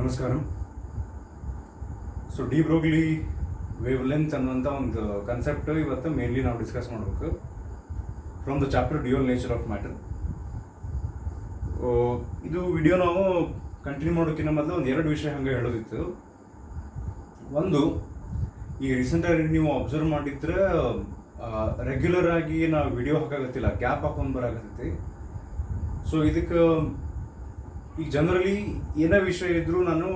ನಮಸ್ಕಾರ. So de Broglie wavelength ಅನ್ನುವಂಥ ಒಂದು ಕನ್ಸೆಪ್ಟ್ ಇವತ್ತು ಮೇನ್ಲಿ ನಾವು ಡಿಸ್ಕಸ್ ಮಾಡಬೇಕು from the chapter dual nature of matter. ಇದು ವಿಡಿಯೋ ನಾವು ಕಂಟಿನ್ಯೂ ಮಾಡೋಕ್ಕಿಂತ ಮೊದಲು ಒಂದು ಎರಡು ವಿಷಯ ಹಂಗೆ ಹೇಳೋದಿತ್ತು. ಒಂದು, ಈಗ ರೀಸೆಂಟಾಗಿ ನೀವು ಅಬ್ಸರ್ವ್ ಮಾಡಿದ್ರೆ ರೆಗ್ಯುಲರ್ ಆಗಿ ನಾವು ವಿಡಿಯೋ ಹಾಕಾಗತ್ತಿಲ್ಲ, ಗ್ಯಾಪ್ ಹಾಕೊಂಡು ಬರಾಕತ್ತೈತಿ. ಸೊ ಇದಕ್ಕೆ ಈಗ ಜನರಲಿ ಏನೇ ವಿಷಯ ಇದ್ದರೂ ನಾನು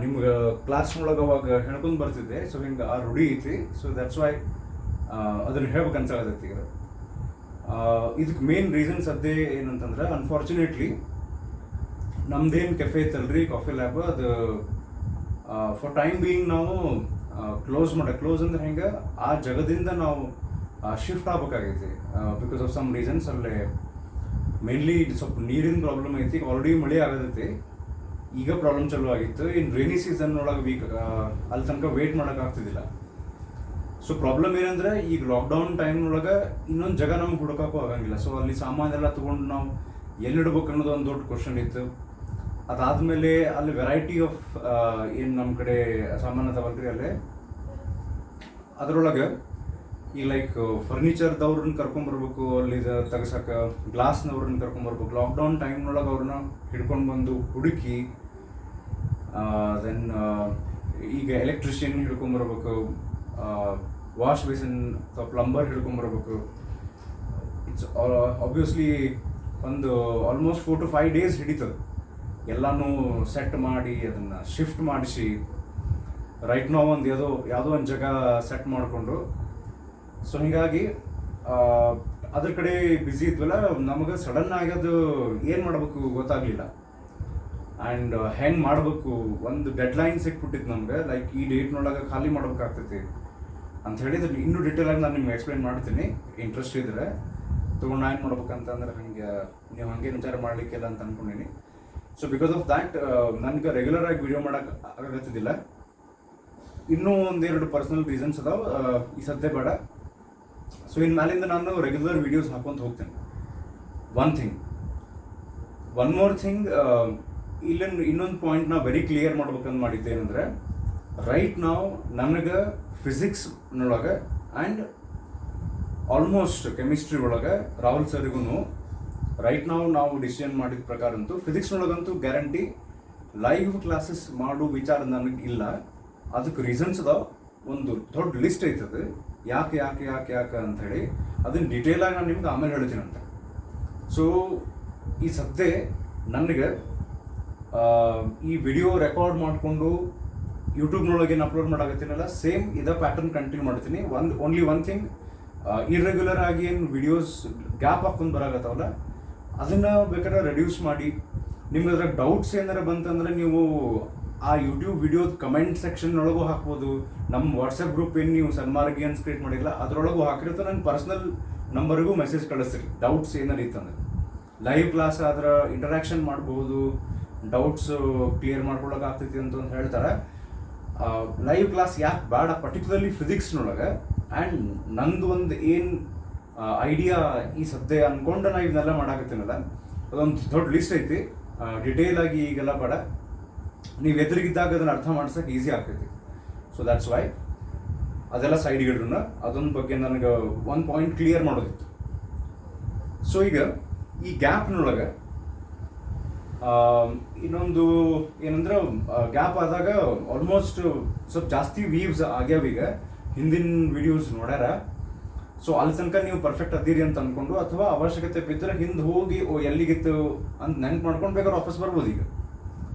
ನಿಮ್ಗೆ ಕ್ಲಾಸ್ನೊಳಗೆ ಅವಾಗ ಹೇಳ್ಕೊಂಡು ಬರ್ತಿದ್ದೆ. ಸೊ ಹಿಂಗೆ ಆ ರೂಢಿ ಐತಿ. ಸೊ ದಟ್ಸ್ ವೈ ಅದನ್ನು ಹೇಳ್ಬೇಕು ಅನ್ಸಾಗತ್ತೈತಿ. ಈಗ ಇದಕ್ಕೆ ಮೇನ್ ರೀಸನ್ಸ್ ಅದೇ ಏನಂತಂದ್ರೆ, ಅನ್ಫಾರ್ಚುನೇಟ್ಲಿ ನಮ್ದೇನು ಕೆಫೆ ಇತ್ತಲ್ರಿ, ಕಾಫಿ ಲ್ಯಾಬ್, ಅದು ಫಾರ್ ಟೈಮ್ ಬೀಯಿಂಗ್ ನಾವು ಕ್ಲೋಸ್ ಅಂದ್ರೆ ಹೆಂಗೆ ಆ ಜಗದಿಂದ ನಾವು ಶಿಫ್ಟ್ ಆಗ್ಬೇಕಾಗೈತಿ ಬಿಕಾಸ್ ಆಫ್ ಸಮ್ ರೀಸನ್ಸ್. ಅಲ್ಲೇ ಮೇನ್ಲಿ ಸ್ವಲ್ಪ ನೀರಿನ ಪ್ರಾಬ್ಲಮ್ ಐತಿ. ಆಲ್ರೆಡಿ ಮಳೆ ಆಗತೈತಿ, ಈಗ ಪ್ರಾಬ್ಲಮ್ ಚಾಲೂ ಆಗಿತ್ತು. ಇನ್ನು ರೈನಿ ಸೀಸನ್ ಒಳಗೆ ಅಲ್ಲಿ ತನಕ ವೇಟ್ ಮಾಡೋಕ್ಕಾಗ್ತಿದ್ದಿಲ್ಲ. ಸೊ ಪ್ರಾಬ್ಲಮ್ ಏನಂದ್ರೆ, ಈಗ ಲಾಕ್ಡೌನ್ ಟೈಮ್ನೊಳಗೆ ಇನ್ನೊಂದು ಜಾಗ ನಮ್ಗೆ ಹುಡುಕಕ್ಕೂ ಆಗಂಗಿಲ್ಲ. ಸೊ ಅಲ್ಲಿ ಸಾಮಾನೆಲ್ಲ ತೊಗೊಂಡು ನಾವು ಎಲ್ಲಿಡ್ಬೇಕು ಅನ್ನೋದು ಒಂದು ದೊಡ್ಡ ಕ್ವಶನ್ ಇತ್ತು. ಅದಾದಮೇಲೆ ಅಲ್ಲಿ ವೆರೈಟಿ ಆಫ್ ಏನು ನಮ್ಮ ಕಡೆ ಸಾಮಾನು ಅದಾವಲ್ರಿ, ಅಲ್ಲೇ ಅದರೊಳಗೆ ಈಗ ಲೈಕ್ ಫರ್ನಿಚರ್ದವ್ರನ್ನ ಕರ್ಕೊಂಬರ್ಬೇಕು, ಅಲ್ಲಿ ತೆಗ್ಸಕ್ಕೆ ಗ್ಲಾಸ್ನವ್ರನ್ನ ಕರ್ಕೊಂಬರ್ಬೇಕು. ಲಾಕ್ಡೌನ್ ಟೈಮ್ನೊಳಗೆ ಅವ್ರನ್ನ ಹಿಡ್ಕೊಂಡು ಬಂದು ಹುಡುಕಿ, ದೆನ್ ಈಗ ಎಲೆಕ್ಟ್ರಿಷಿಯನ್ ಹಿಡ್ಕೊಂಬರ್ಬೇಕು, ವಾಶ್ ಬೇಸಿನ್ ಅಥವಾ ಪ್ಲಂಬರ್ ಹಿಡ್ಕೊಂಬರ್ಬೇಕು. ಇಟ್ಸ್ ಆಬ್ವಿಯಸ್ಲಿ ಒಂದು ಆಲ್ಮೋಸ್ಟ್ 4 to 5 days ಹಿಡಿತದೆ ಎಲ್ಲನೂ ಸೆಟ್ ಮಾಡಿ, ಅದನ್ನು ಶಿಫ್ಟ್ ಮಾಡಿಸಿ ರೈಟ್ ನಾವು ಒಂದು ಯಾವುದೋ ಒಂದು ಜಾಗ ಸೆಟ್ ಮಾಡಿಕೊಂಡು. ಸೊ ಹೀಗಾಗಿ ಅದ್ರ ಕಡೆ ಬ್ಯುಸಿ ಇದ್ವಲ್ಲ, ನಮಗೆ ಸಡನ್ ಆಗಿ ಅದು ಏನು ಮಾಡಬೇಕು ಗೊತ್ತಾಗಲಿಲ್ಲ. ಆ್ಯಂಡ್ ಹೆಂಗೆ ಮಾಡಬೇಕು, ಒಂದು ಡೆಡ್ಲೈನ್ ಸಿಕ್ಬಿಟ್ಟಿತ್ತು ನಮ್ಗೆ, ಲೈಕ್ ಈ ಡೇಟ್ನೊಳಗೆ ಖಾಲಿ ಮಾಡ್ಬೇಕಾಗ್ತೈತಿ ಅಂತ ಹೇಳಿದ್ರೆ ಇನ್ನೂ ಡೀಟೇಲಾಗಿ ನಾನು ನಿಮ್ಗೆ ಎಕ್ಸ್ಪ್ಲೈನ್ ಮಾಡ್ತೀನಿ. ಇಂಟ್ರೆಸ್ಟ್ ಇದ್ದರೆ ತೊಗೊಂಡು ಏನು ಮಾಡ್ಬೇಕಂತಂದ್ರೆ ಹಂಗೆ ನೀವು ಹಾಗೆ ವಿಚಾರ ಮಾಡಲಿಕ್ಕಿಲ್ಲ ಅಂತ ಅಂದ್ಕೊಂಡಿನಿ. ಸೊ ಬಿಕಾಸ್ ಆಫ್ ದ್ಯಾಟ್ ನನಗೆ ರೆಗ್ಯುಲರ್ ಆಗಿ ವಿಡಿಯೋ ಮಾಡೋಕೆ ಆಗತ್ತಿದ್ದಿಲ್ಲ. ಇನ್ನೂ ಒಂದೆರಡು ಪರ್ಸನಲ್ ರೀಸನ್ಸ್ ಅದಾವೆ, ಈ ಸದ್ಯ ಬೇಡ. ಸೊ ಇನ್ನು ಮ್ಯಾಲಿಂದ ನಾನು ರೆಗ್ಯುಲರ್ ವೀಡಿಯೋಸ್ ಹಾಕೊಂತ ಹೋಗ್ತೇನೆ. ಒನ್ ಮೋರ್ ಥಿಂಗ್, ಇನ್ನೊಂದು ಪಾಯಿಂಟ್ ನಾವು ವೆರಿ ಕ್ಲಿಯರ್ ಮಾಡ್ಬೇಕಂತ ಮಾಡಿದ್ದೇನೆಂದ್ರೆ, ರೈಟ್ ನಾವು ನನಗೆ ಫಿಸಿಕ್ಸ್ನೊಳಗೆ ಆ್ಯಂಡ್ ಆಲ್ಮೋಸ್ಟ್ ಕೆಮಿಸ್ಟ್ರಿ ಒಳಗೆ ರಾಹುಲ್ ಸರ್ಗೂ ರೈಟ್ ನಾವು ಡಿಸಿಷನ್ ಮಾಡಿದ ಪ್ರಕಾರ ಅಂತೂ ಫಿಸಿಕ್ಸ್ನೊಳಗಂತೂ ಗ್ಯಾರಂಟಿ ಲೈವ್ ಕ್ಲಾಸಸ್ ಮಾಡೋ ವಿಚಾರ ನನಗೆ ಇಲ್ಲ. ಅದಕ್ಕೆ ರೀಸನ್ಸ್ ಅದಾವ, ಒಂದು ದೊಡ್ಡ ಲಿಸ್ಟ್ ಐತದೆ ಯಾಕೆ ಅಂಥೇಳಿ. ಅದನ್ನು ಡೀಟೇಲಾಗಿ ನಾನು ನಿಮ್ಗೆ ಆಮೇಲೆ ಹೇಳ್ತೀನಂತ. ಸೊ ಈ ಸದ್ಯ ನನಗೆ ಈ ವಿಡಿಯೋ ರೆಕಾರ್ಡ್ ಮಾಡಿಕೊಂಡು ಯೂಟ್ಯೂಬ್ನೊಳಗೆ ಏನು ಅಪ್ಲೋಡ್ ಮಾಡಾಕತ್ತೀನಲ್ಲ, ಸೇಮ್ ಇದೇ ಪ್ಯಾಟರ್ನ್ ಕಂಟಿನ್ಯೂ ಮಾಡ್ತೀನಿ. ಓನ್ಲಿ ಒನ್ ಥಿಂಗ್, ಇರ್ರೆಗ್ಯುಲರ್ ಆಗಿ ಏನು ವಿಡಿಯೋಸ್ ಗ್ಯಾಪ್ ಹಾಕ್ಕೊಂಡು ಬರಾಕತ್ತಾವಲ್ಲ, ಅದನ್ನು ಬೇಕಾದ್ರೆ ರೆಡ್ಯೂಸ್ ಮಾಡಿ. ನಿಮ್ಗೆ ಅದ್ರಾಗ ಡೌಟ್ಸ್ ಏನಾರ ಬಂತಂದ್ರೆ ನೀವು ಆ ಯೂಟ್ಯೂಬ್ ವಿಡಿಯೋದ ಕಮೆಂಟ್ ಸೆಕ್ಷನ್ನೊಳಗೂ ಹಾಕ್ಬೋದು. ನಮ್ಮ ವಾಟ್ಸಪ್ ಗ್ರೂಪ್ ಏನು ನೀವು ಸನ್ಮಾರ್ಗಿಯನ್ಸ್ ಕ್ರಿಯೇಟ್ ಮಾಡಿಲ್ಲ ಅದರೊಳಗೂ ಹಾಕಿರುತ್ತೆ. ನನ್ನ ಪರ್ಸ್ನಲ್ ನಂಬರ್ಗೂ ಮೆಸೇಜ್ ಕಳಿಸ್ರಿ ಡೌಟ್ಸ್ ಏನಾರು ಇತ್ತಂದ್ರೆ. ಲೈವ್ ಕ್ಲಾಸ್ ಆದ್ರೆ ಇಂಟರಾಕ್ಷನ್ ಮಾಡ್ಬೋದು, ಡೌಟ್ಸ್ ಕ್ಲಿಯರ್ ಮಾಡ್ಕೊಳಕ್ಕೆ ಆಗ್ತೈತಿ ಅಂತ ಹೇಳ್ತಾರೆ. ಲೈವ್ ಕ್ಲಾಸ್ ಯಾಕೆ ಬೇಡ, ಪರ್ಟಿಕ್ಯುಲರ್ಲಿ ಫಿಸಿಕ್ಸ್ನೊಳಗೆ. ಆ್ಯಂಡ್ ನಂದು ಒಂದು ಏನು ಐಡಿಯಾ ಈ ಸದ್ಯ ಅಂದ್ಕೊಂಡು ನಾನು ಇದನ್ನೆಲ್ಲ ಮಾಡಾಕತ್ತೀನಲ್ಲ, ಅದೊಂದು ದೊಡ್ಡ ಲಿಸ್ಟ್ ಐತಿ. ಡಿಟೇಲ್ ಆಗಿ ಈಗೆಲ್ಲ ಬೇಡ, ನೀವು ಎದುರಿಗಿದ್ದಾಗ ಅದನ್ನು ಅರ್ಥ ಮಾಡ್ಸೋಕೆ ಈಸಿ ಆಗ್ತೈತಿ. ಸೊ ದ್ಯಾಟ್ಸ್ ವೈ ಅದೆಲ್ಲ ಸೈಡ್ಗಿಡ್ರನ್ನ ಅದೊಂದು ಬಗ್ಗೆ ನನಗೆ ಒಂದು ಪಾಯಿಂಟ್ ಕ್ಲಿಯರ್ ಮಾಡೋದಿತ್ತು. ಸೊ ಈಗ ಈ ಗ್ಯಾಪ್ನೊಳಗೆ ಇನ್ನೊಂದು ಏನಂದ್ರೆ, ಗ್ಯಾಪ್ ಆದಾಗ ಆಲ್ಮೋಸ್ಟ್ ಸ್ವಲ್ಪ ಜಾಸ್ತಿ ವೀವ್ಸ್ ಆಗ್ಯಾವೀಗ. ಹಿಂದಿನ ವಿಡಿಯೋಸ್ ನೋಡ್ಯಾರ. ಸೊ ಅಲ್ಲಿ ತನಕ ನೀವು ಪರ್ಫೆಕ್ಟ್ ಅದ್ದೀರಿ ಅಂತ ಅಂದ್ಕೊಂಡು, ಅಥವಾ ಅವಶ್ಯಕತೆ ಬಿದ್ದರೆ ಹಿಂದೆ ಹೋಗಿ ಎಲ್ಲಿಗಿತ್ತು ಅಂತ ನೆನ್ಪು ಮಾಡ್ಕೊಂಡು ಬೇಕಾದ್ರೆ ವಾಪಸ್ ಬರ್ಬೋದು ಈಗ.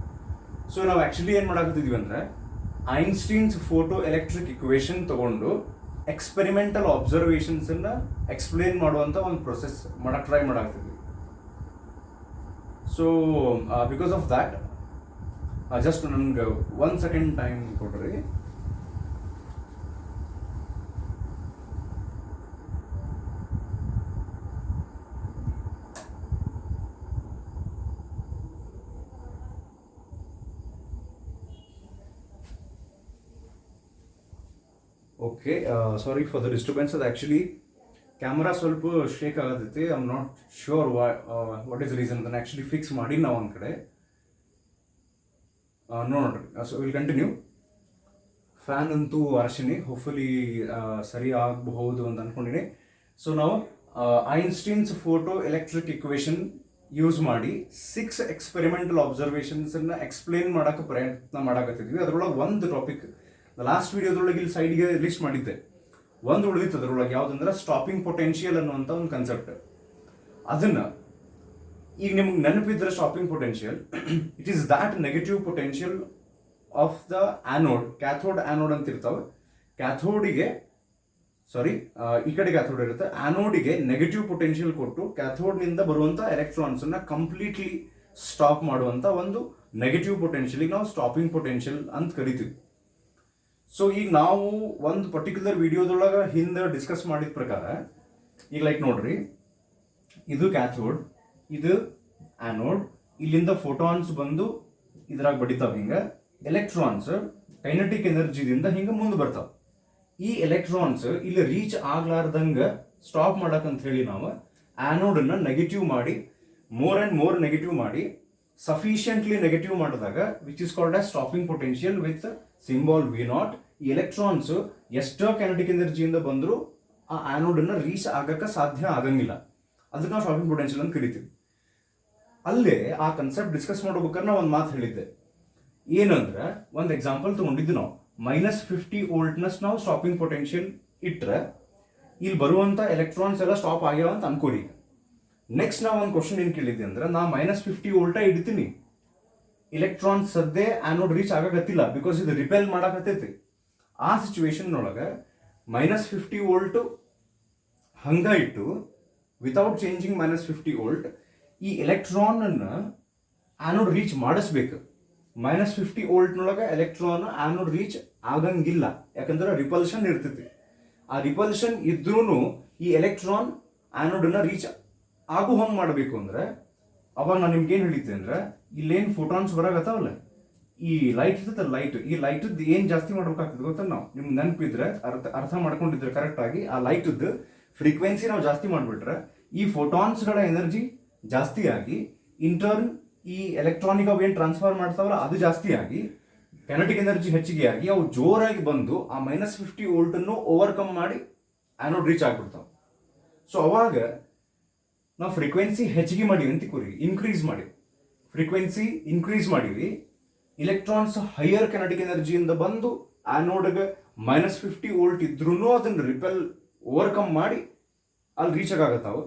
ಸೊ ನಾವು ಆ್ಯಕ್ಚುಲಿ ಏನು ಮಾಡಾಕತ್ತಿದ್ವಿ ಅಂದರೆ, ಐನ್ಸ್ಟೀನ್ಸ್ ಫೋಟೋ ಎಲೆಕ್ಟ್ರಿಕ್ ಇಕ್ವೇಷನ್ ತೊಗೊಂಡು ಎಕ್ಸ್ಪೆರಿಮೆಂಟಲ್ ಅಬ್ಸರ್ವೇಷನ್ಸನ್ನು ಎಕ್ಸ್ಪ್ಲೇನ್ ಮಾಡುವಂಥ ಒಂದು ಪ್ರೊಸೆಸ್ ಮಾಡಕ್ಕೆ ಟ್ರೈ ಮಾಡಾಕತ್ತಿದ್ವಿ. So because of that just ನಮ್ಗೆ 1 second ಟೈಮ್ ಕೊಡ್ರಿ. Okay, sorry for the disturbance. ಅದು ಆ್ಯಕ್ಚುಲಿ ಕ್ಯಾಮ್ರಾ ಸ್ವಲ್ಪ ಶೇಕ್ ಆಗತೈತಿ. I am not sure what is reason. ಅದನ್ನು ಆ್ಯಕ್ಚುಲಿ ಫಿಕ್ಸ್ ಮಾಡಿ ನಾವು ಒಂದು ಕಡೆ. ನೋಡ್ರಿ. So will continue. ಫ್ಯಾನ್ ಅಂತೂ ವಾರ್ಷಿನಿ, ಹೋಪ್ಫುಲಿ ಸರಿ ಆಗಬಹುದು ಅಂತ ಅನ್ಕೊಂಡಿನಿ. ಸೊ ನಾವು Einstein's photo electric equation use ಮಾಡಿ 6 ಎಕ್ಸ್ಪೆರಿಮೆಂಟಲ್ ಅಬ್ಸರ್ವೇಷನ್ಸನ್ನು ಎಕ್ಸ್ಪ್ಲೇನ್ ಮಾಡೋಕ್ಕೆ ಪ್ರಯತ್ನ ಮಾಡಕತ್ತಿದ್ವಿ. ಅದರೊಳಗೆ ಒಂದು ಟಾಪಿಕ್ ಲಾಸ್ಟ್ ವಿಡಿಯೋದೊಳಗೆ ಇಲ್ಲಿ ಸೈಡ್ಗೆ ಲಿಸ್ಟ್ ಮಾಡಿದ್ದೆ, ಒಂದು ಉಳಿದಿತ್ತು ಅದರೊಳಗೆ, ಯಾವುದಂದ್ರೆ ಸ್ಟಾಪಿಂಗ್ ಪೊಟೆನ್ಷಿಯಲ್ ಅನ್ನುವಂಥ ಒಂದು ಕನ್ಸೆಪ್ಟ್. ಅದನ್ನು ಈಗ ನಿಮ್ಗೆ ನೆನಪಿದ್ರೆ stopping potential it is that negative potential of the anode. Cathode anode ಅಂತ ಇರ್ತಾವೆ. ಕ್ಯಾಥೋಡಿಗೆ ಈ ಕಡೆ ಕ್ಯಾಥೋಡ್ ಇರುತ್ತೆ, ಆ್ಯನೋಡಿಗೆ ನೆಗೆಟಿವ್ ಪೊಟೆನ್ಷಿಯಲ್ ಕೊಟ್ಟು ಕ್ಯಾಥೋಡ್ನಿಂದ ಬರುವಂಥ ಎಲೆಕ್ಟ್ರಾನ್ಸನ್ನು ಕಂಪ್ಲೀಟ್ಲಿ ಸ್ಟಾಪ್ ಮಾಡುವಂಥ ಒಂದು ನೆಗೆಟಿವ್ ಪೊಟೆನ್ಷಿಯಲಿಗೆ ನಾವು ಸ್ಟಾಪಿಂಗ್ ಪೊಟೆನ್ಷಿಯಲ್ ಅಂತ ಕರಿತೀವಿ. ಸೊ ಈಗ ನಾವು ಒಂದು ಪರ್ಟಿಕ್ಯುಲರ್ ವಿಡಿಯೋದೊಳಗೆ ಹಿಂದೆ ಡಿಸ್ಕಸ್ ಮಾಡಿದ ಪ್ರಕಾರ ಈಗ ಲೈಕ್ ನೋಡ್ರಿ, ಇದು ಕ್ಯಾಥೋಡ್, ಇದು ಆ್ಯನೋಡ್, ಇಲ್ಲಿಂದ ಫೋಟಾನ್ಸ್ ಬಂದು ಇದ್ರಾಗ ಬಡಿತಾವೆ. ಹಿಂಗೆ ಎಲೆಕ್ಟ್ರಾನ್ಸ್ ಕೈನೆಟಿಕ್ ಎನರ್ಜಿದಿಂದ ಹಿಂಗೆ ಮುಂದೆ ಬರ್ತಾವೆ. ಈ ಎಲೆಕ್ಟ್ರಾನ್ಸ್ ಇಲ್ಲಿ ರೀಚ್ ಆಗ್ಲಾರ್ದಂಗೆ ಸ್ಟಾಪ್ ಮಾಡಕ್ಕಂತ ಹೇಳಿ ನಾವು ಆ್ಯನೋಡನ್ನು ನೆಗೆಟಿವ್ ಮಾಡಿ ಮೋರ್ ಆ್ಯಂಡ್ ಮೋರ್ ನೆಗೆಟಿವ್ ಮಾಡಿ ಸಫಿಷಿಯೆಂಟ್ಲಿ ನೆಗೆಟಿವ್ ಮಾಡಿದಾಗ which is called as stopping potential with symbol V0. ಈ ಎಲೆಕ್ಟ್ರಾನ್ಸ್ ಎಷ್ಟೋ ಕೈನೆಟಿಕ್ ಎನರ್ಜಿಯಿಂದ ಬಂದರೂ ಆ ಆ್ಯನೋಡನ್ನು ರೀಚ್ ಆಗಕ್ಕೆ ಸಾಧ್ಯ ಆಗಂಗಿಲ್ಲ. ಅದಕ್ಕೆ ನಾವು ಸ್ಟಾಪಿಂಗ್ ಪೊಟೆನ್ಷಿಯಲ್ ಅಂತ ಕರಿತೀವಿ. ಅಲ್ಲೇ ಆ ಕನ್ಸೆಪ್ಟ್ ಡಿಸ್ಕಸ್ ಮಾಡ್ಬೇಕಾದ್ರೆ ನಾವು ಒಂದು ಮಾತು ಹೇಳಿದ್ದೆ, ಏನಂದ್ರೆ ಒಂದು ಎಕ್ಸಾಂಪಲ್ ತೊಗೊಂಡಿದ್ದು ನಾವು -50 ವೋಲ್ಟ್ನಸ್ ನಾವು ಸ್ಟಾಪಿಂಗ್ ಪೊಟೆನ್ಷಿಯಲ್ ಇಟ್ಟರೆ ಇಲ್ಲಿ ಬರುವಂಥ ಎಲೆಕ್ಟ್ರಾನ್ಸ್ ಎಲ್ಲ ಸ್ಟಾಪ್ ಆಗ್ಯಾವ ಅಂತ ಅನ್ಕೋರಿ. ನೆಕ್ಸ್ಟ್ ನಾವು ಒಂದು ಕ್ವಶನ್ ಏನು ಕೇಳಿದ್ದೆ ಅಂದ್ರೆ, ನಾ -50 ವೋಲ್ಟ ಇಡ್ತೀನಿ, ಎಲೆಕ್ಟ್ರಾನ್ಸ್ ಸದ್ಯ ಆ್ಯನೋಡ್ ರೀಚ್ ಆಗಕತ್ತಿಲ್ಲ ಬಿಕಾಸ್ ಇದು ರಿಪೆಲ್ ಮಾಡಕತ್ತೈತಿ. ಆ ಸಿಚುವೇಶನ್ ಒಳಗೆ -50 ವೋಲ್ಟು ಹಂಗ ಇಟ್ಟು ವಿತೌಟ್ ಚೇಂಜಿಂಗ್ -50 ವೋಲ್ಟ್ ಈ ಎಲೆಕ್ಟ್ರಾನ್ ಅನ್ನು ಆ್ಯನೋಡ್ ರೀಚ್ ಮಾಡಿಸ್ಬೇಕು. -50 ವೋಲ್ಟ್ನೊಳಗೆ ಎಲೆಕ್ಟ್ರಾನ್ ಆ್ಯನೋಡ್ ರೀಚ್ ಆಗಂಗಿಲ್ಲ, ಯಾಕಂದ್ರೆ ರಿಪಲ್ಷನ್ ಇರ್ತೈತಿ. ಆ ರಿಪಲ್ಷನ್ ಇದ್ರೂ ಈ ಎಲೆಕ್ಟ್ರಾನ್ ಆ್ಯನೋಡನ್ನ ರೀಚ್ ಆಗು ಹಂಗೆ ಮಾಡಬೇಕು ಅಂದ್ರೆ ಅವಾಗ ನಾನು ನಿಮ್ಗೆ ಏನು ಹೇಳಿದ್ದೆ ಅಂದ್ರೆ, ಇಲ್ಲೇನು ಫೋಟಾನ್ಸ್ ಬರಾಗತ್ತಾವಲ್ಲ, ಈ ಲೈಟ್ ಇರ್ತೈತಲ್ಲ, ಈ ಲೈಟದ್ದು ಏನು ಜಾಸ್ತಿ ಮಾಡ್ಬೇಕಾಗ್ತದೆ ಗೊತ್ತಾ? ನಾವು ನಿಮ್ಗೆ ನೆನಪಿದ್ರೆ ಅರ್ಥ ಮಾಡ್ಕೊಂಡಿದ್ರೆ ಕರೆಕ್ಟಾಗಿ ಆ ಲೈಟದ್ದು ಫ್ರೀಕ್ವೆನ್ಸಿ ನಾವು ಜಾಸ್ತಿ ಮಾಡಿಬಿಟ್ರೆ ಈ ಫೋಟಾನ್ಸ್ಗಳ ಎನರ್ಜಿ ಜಾಸ್ತಿ ಆಗಿ ಇಂಟರ್ನ್ ಈ ಎಲೆಕ್ಟ್ರಾನಿಕ್ ಅವು ಏನು ಟ್ರಾನ್ಸ್ಫರ್ ಮಾಡ್ತಾವಲ್ಲ ಅದು ಜಾಸ್ತಿ ಆಗಿ ಕೈನೆಟಿಕ್ ಎನರ್ಜಿ ಹೆಚ್ಚಿಗೆ ಆಗಿ ಅವು ಜೋರಾಗಿ ಬಂದು ಆ -50 ವೋಲ್ಟನ್ನು ಓವರ್ಕಮ್ ಮಾಡಿ ಆ್ಯನೋಡ್ ರೀಚ್ ಆಗ್ಬಿಡ್ತಾವೆ. ಸೊ ಅವಾಗ ನಾವು ಫ್ರೀಕ್ವೆನ್ಸಿ ಹೆಚ್ಚಿಗೆ ಮಾಡೀವಿ ಅಂತ ಕೂರಿ, ಫ್ರೀಕ್ವೆನ್ಸಿ ಇನ್ಕ್ರೀಸ್ ಮಾಡೀವಿ. ಇಲೆಕ್ಟ್ರಾನ್ಸ್ ಹೈಯರ್ ಕೈನೆಟಿಕ್ ಎನರ್ಜಿಯಿಂದ ಬಂದು ಆ್ಯನೋಡ್ಗೆ -50 ವೋಲ್ಟ್ ಇದ್ರೂ ಅದನ್ನು ರಿಪೆಲ್ ಓವರ್ಕಮ್ ಮಾಡಿ ಅಲ್ಲಿ ರೀಚ್ ಆಗತ್ತಾವೆ.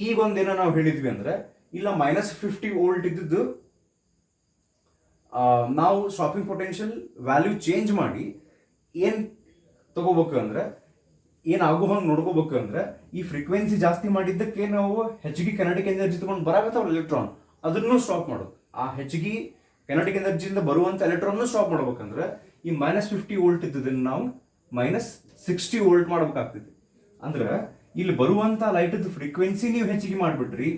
ಈಗ ಒಂದೇನೋ ನಾವು ಹೇಳಿದ್ವಿ ಅಂದ್ರೆ, ಇಲ್ಲ -50 ವೋಲ್ಟ್ ಇದ್ದದ್ದು ನಾವು ಸ್ಟಾಪಿಂಗ್ ಪೊಟೆನ್ಷಿಯಲ್ ವ್ಯಾಲ್ಯೂ ಚೇಂಜ್ ಮಾಡಿ ಏನು ತಗೋಬೇಕು ಅಂದ್ರೆ, ಏನಾಗೋ ಹಂಗೆ ನೋಡ್ಕೋಬೇಕು ಅಂದ್ರೆ, ಈ ಫ್ರೀಕ್ವೆನ್ಸಿ ಜಾಸ್ತಿ ಮಾಡಿದ್ದಕ್ಕೆ ನಾವು ಹೆಚ್ಚಿಗೆ ಕೈನೆಟಿಕ್ ಎನರ್ಜಿ ತಗೊಂಡು ಬರಾಕತ್ತಾವಲ್ಲ ಎಲೆಕ್ಟ್ರಾನ್, ಅದನ್ನು ಸ್ಟಾಪ್ ಮಾಡೋದು. ಆ ಹೆಚ್ಚಿಗೆ ಕೈನೆಟಿಕ್ ಎನರ್ಜಿಯಿಂದ ಬರುವಂಥ ಎಲೆಕ್ಟ್ರಾನ್ ಸ್ಟಾಪ್ ಮಾಡ್ಬೇಕಂದ್ರೆ ಈ -50 ವೋಲ್ಟ್ ಇದ್ದದನ್ನು ನಾವು -60 ವೋಲ್ಟ್ ಮಾಡ್ಬೇಕಾಗ್ತೈತಿ. ಅಂದ್ರೆ ಇಲ್ಲಿ ಬರುವಂಥ ಲೈಟದ್ದು ಫ್ರೀಕ್ವೆನ್ಸಿ ನೀವು ಹೆಚ್ಚಿಗೆ ಮಾಡಿಬಿಟ್ರಿ,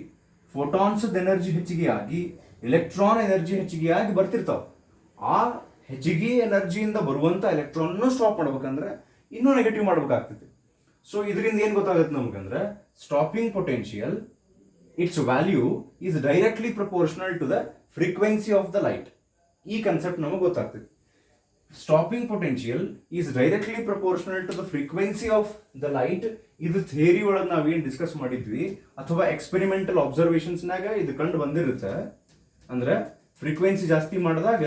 ಫೋಟಾನ್ಸ್ ಎನರ್ಜಿ ಹೆಚ್ಚಿಗೆ ಆಗಿ ಎಲೆಕ್ಟ್ರಾನ್ ಎನರ್ಜಿ ಹೆಚ್ಚಿಗೆ ಆಗಿ ಬರ್ತಿರ್ತಾವೆ. ಆ ಹೆಚ್ಚಿಗೆ ಎನರ್ಜಿಯಿಂದ ಬರುವಂಥ ಎಲೆಕ್ಟ್ರಾನ್ ಸ್ಟಾಪ್ ಮಾಡ್ಬೇಕಂದ್ರೆ ಇನ್ನೂ ನೆಗೆಟಿವ್ ಮಾಡ್ಬೇಕಾಗ್ತೈತಿ. ಸೊ ಇದರಿಂದ ಏನು ಗೊತ್ತಾಗುತ್ತೆ ನಮಗಂದ್ರೆ, stopping potential its value is directly proportional to the frequency of the light. ಈ ಕನ್ಸೆಪ್ಟ್ ನಮಗೆ ಗೊತ್ತಾಗ್ತೈತಿ. Stopping potential is directly proportional to the frequency of the light. ಇದು ಥಿಯರಿ ಒಳಗೆ ನಾವೇನು ಡಿಸ್ಕಸ್ ಮಾಡಿದ್ವಿ ಅಥವಾ ಎಕ್ಸ್ಪೆರಿಮೆಂಟಲ್ ಅಬ್ಸರ್ವೇಷನ್ಸ್ನಾಗ ಇದು ಕಂಡು ಬಂದಿರುತ್ತೆ. ಅಂದ್ರೆ ಫ್ರೀಕ್ವೆನ್ಸಿ ಜಾಸ್ತಿ ಮಾಡಿದಾಗ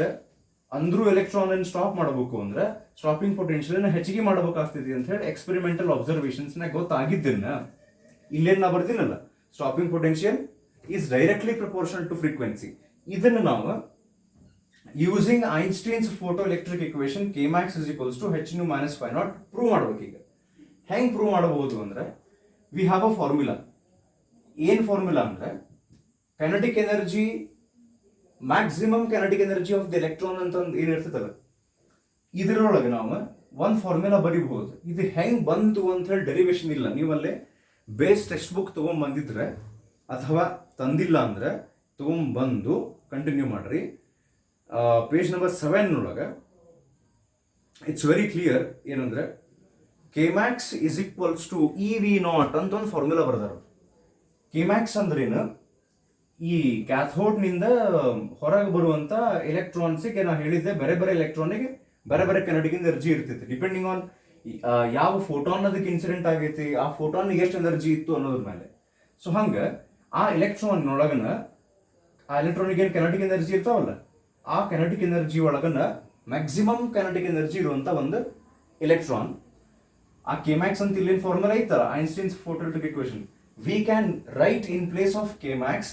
ಅಂದ್ರೂ ಎಲೆಕ್ಟ್ರಾನ್ ಅನ್ನು ಸ್ಟಾಪ್ ಮಾಡಬೇಕು ಅಂದ್ರೆ ಸ್ಟಾಪಿಂಗ್ ಪೊಟೆನ್ಷಿಯಲ್ ಹೆಚ್ಚಿಗೆ ಮಾಡಬೇಕಾಗ್ತೈತಿ ಅಂತ ಹೇಳಿ ಎಕ್ಸ್ಪೆರಿಮೆಂಟಲ್ ಅಬ್ಸರ್ವೇಷನ್ಸ್ನಾಗ ಗೊತ್ತಾಗಿದ್ದನ್ನ ಇಲ್ಲೇನು ನಾ ಬರ್ತೀನಲ್ಲ, stopping potential is directly proportional to frequency. ಇದನ್ನು ನಾವು using Einstein's photo electric equation Kmax = hν - φ0 prove ಮಾಡ್ಬೇಕು. ಈಗ ಹೆಂಗೆ ಪ್ರೂವ್ ಮಾಡಬಹುದು ಅಂದ್ರೆ, ವಿ ಹ್ಯಾವ್ ಅ ಫಾರ್ಮುಲಾ. ಏನು ಫಾರ್ಮುಲಾ ಅಂದ್ರೆ, kinetic energy maximum kinetic energy of the electron ಅಂತ ಏನಿರ್ತದಲ್ಲ, ಇದರೊಳಗೆ ನಾವು ಒಂದು ಫಾರ್ಮುಲಾ ಬರೀಬಹುದು. ಇದು ಹೆಂಗೆ ಬಂತು ಅಂತ ಹೇಳಿ ಡೆರಿವೇಶನ್ ಇಲ್ಲ. ನೀವಲ್ಲೇ ಬೇಸ್ ಟೆಕ್ಸ್ಟ್ ಬುಕ್ ತೊಗೊಂಡ್ಬಂದಿದ್ರೆ ಅಥವಾ ತಂದಿಲ್ಲ ಅಂದ್ರೆ ತೊಗೊಂಡ್ಬಂದು ಕಂಟಿನ್ಯೂ ಮಾಡ್ರಿ. ಪೇಜ್ ನಂಬರ್ 7 ಒಳಗೆ ಇಟ್ಸ್ ವೆರಿ ಕ್ಲಿಯರ್. ಏನಂದ್ರೆ, Kmax = EV0 ಅಂತ ಒಂದು ಫಾರ್ಮುಲಾ ಬರ್ದಾರ. Kmax ಅಂದ್ರೇನು? ಈ ಕ್ಯಾಥೋಡ್ನಿಂದ ಹೊರಗೆ ಬರುವಂತ ಎಲೆಕ್ಟ್ರಾನ್ಸಿಗೆ ನಾ ಹೇಳಿದ್ದೆ ಬೇರೆ ಬೇರೆ ಎಲೆಕ್ಟ್ರಾನಿಗೆ ಬೇರೆ ಬೇರೆ ಕೈನೆಟಿಕ್ ಎನರ್ಜಿ ಇರ್ತೈತಿ ಡಿಪೆಂಡಿಂಗ್ ಆನ್ ಯಾವ ಫೋಟಾನ್ ಅದಕ್ಕೆ ಇನ್ಸಿಡೆಂಟ್ ಆಗೈತಿ, ಆ ಫೋಟಾನ್ಗೆ ಎಷ್ಟು ಎನರ್ಜಿ ಇತ್ತು ಅನ್ನೋದ್ರ ಮೇಲೆ. ಸೊ ಹಂಗೆ ಆ ಎಲೆಕ್ಟ್ರಾನ್ ಒಳಗನ ಆ ಎಲೆಕ್ಟ್ರಾನಿಕ್ ಏನು ಕೆನೆಟಿಕ್ ಎನರ್ಜಿ ಇರ್ತಾವಲ್ಲ, ಆ ಕೆನೆಟಿಕ್ ಎನರ್ಜಿ ಒಳಗನ ಮ್ಯಾಕ್ಸಿಮಮ್ ಕೆನೆಟಿಕ್ ಎನರ್ಜಿ ಇರುವಂತ ಒಂದು ಎಲೆಕ್ಟ್ರಾನ್. ಆ ಕೆಮ್ಯಾಕ್ಸ್ ಅಂತ ಇಲ್ಲಿನ ಫಾರ್ಮುಲಾ ಐತಲ್ಲ, Einstein's photoelectric equation, we can write in place of K max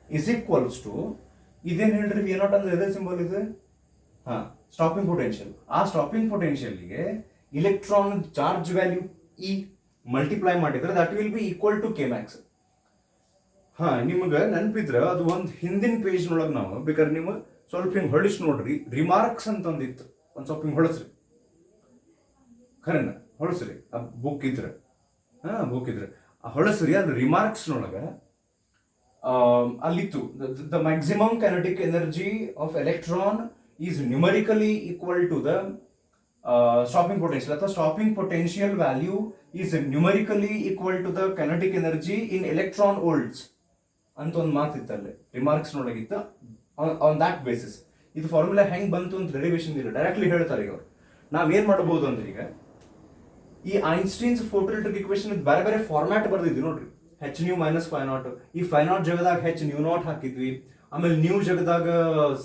is equals to ಇದೇನು ಹೇಳ್ರಿ ವಿ ನಾಟ್ ಅಂದ್ರೆ ಎದೇ ಸಿಂಬಲ್ ಇದೆ, ಹಾ ಸ್ಟಾಪಿಂಗ್ ಪೊಟೆನ್ಷಿಯಲ್. ಆ ಸ್ಟಾಪಿಂಗ್ ಪೊಟೆನ್ಷಿಯಲ್ಗೆ electron charge value E multiply ಮಾಡಿದ್ರೆ that will be equal to K max. ಹಾ ನಿಮ್ಗೆ ನೆನಪಿದ್ರೆ ಅದು ಒಂದು ಹಿಂದಿನ ಪೇಜ್ನೊಳಗೆ ನಾವು ಬೇಕಾದ್ರೆ ನೀವು ಸ್ವಲ್ಪ ಹಿಂಗೆ ಹೊಳಿಸ್ ನೋಡ್ರಿ, ರಿಮಾರ್ಕ್ಸ್ ಅಂತ ಒಂದಿತ್ತು, ಒಂದು ಸ್ವಲ್ಪ ಹಿಂಗೆ ಹೊಳಸ್ರಿ, ಖರೇನ ಹೊಳಸ್ರಿ ಆ ಬುಕ್ ಇದ್ರೆ, ಬುಕ್ ಇದ್ರೆ ಆ ಹೊಳಸ್ರಿ. ಅದು ರಿಮಾರ್ಕ್ಸ್ನೊಳಗೆ ಅಲ್ಲಿತ್ತು the maximum kinetic energy of electron is numerically equal to the stopping potential, ಅಥವಾ stopping potential value is numerically equal to the kinetic energy in electron volts ಅಂತ ಒಂದು ಮಾತಿತ್ತಲ್ಲಿ ರಿಮಾರ್ಕ್ಸ್ನೊಳಗಿತ್ತು. ಆನ್ ದ್ಯಾಟ್ ಬೇಸಿಸ್ ಇದು ಫಾರ್ಮುಲಾ ಹೆಂಗೆ ಬಂತು ಅಂತ ಡೆರಿವೇಶನ್ ಇಲ್ಲ, ಡೈರೆಕ್ಟ್ಲಿ ಹೇಳ್ತಾರೆ ಈಗ ಅವ್ರು. ನಾವೇನು ಮಾಡಬಹುದು ಅಂದ್ರೆ ಈಗ ಈ ಐನ್ಸ್ಟೈನ್ಸ್ ಫೋಟೋಎಲೆಕ್ಟ್ರಿಕ್ ಇಕ್ವೇಶನ್ ಬೇರೆ ಬೇರೆ ಫಾರ್ಮ್ಯಾಟ್ ಬರ್ದಿದ್ವಿ ನೋಡ್ರಿ, H nu minus phi naught, ಈ ಫೈ ನಾಟ್ ಜಗದಾಗ ಹೆಚ್ ನ್ಯೂ ನಾಟ್ ಹಾಕಿದ್ವಿ, ಆಮೇಲೆ ನ್ಯೂ ಜಗದಾಗ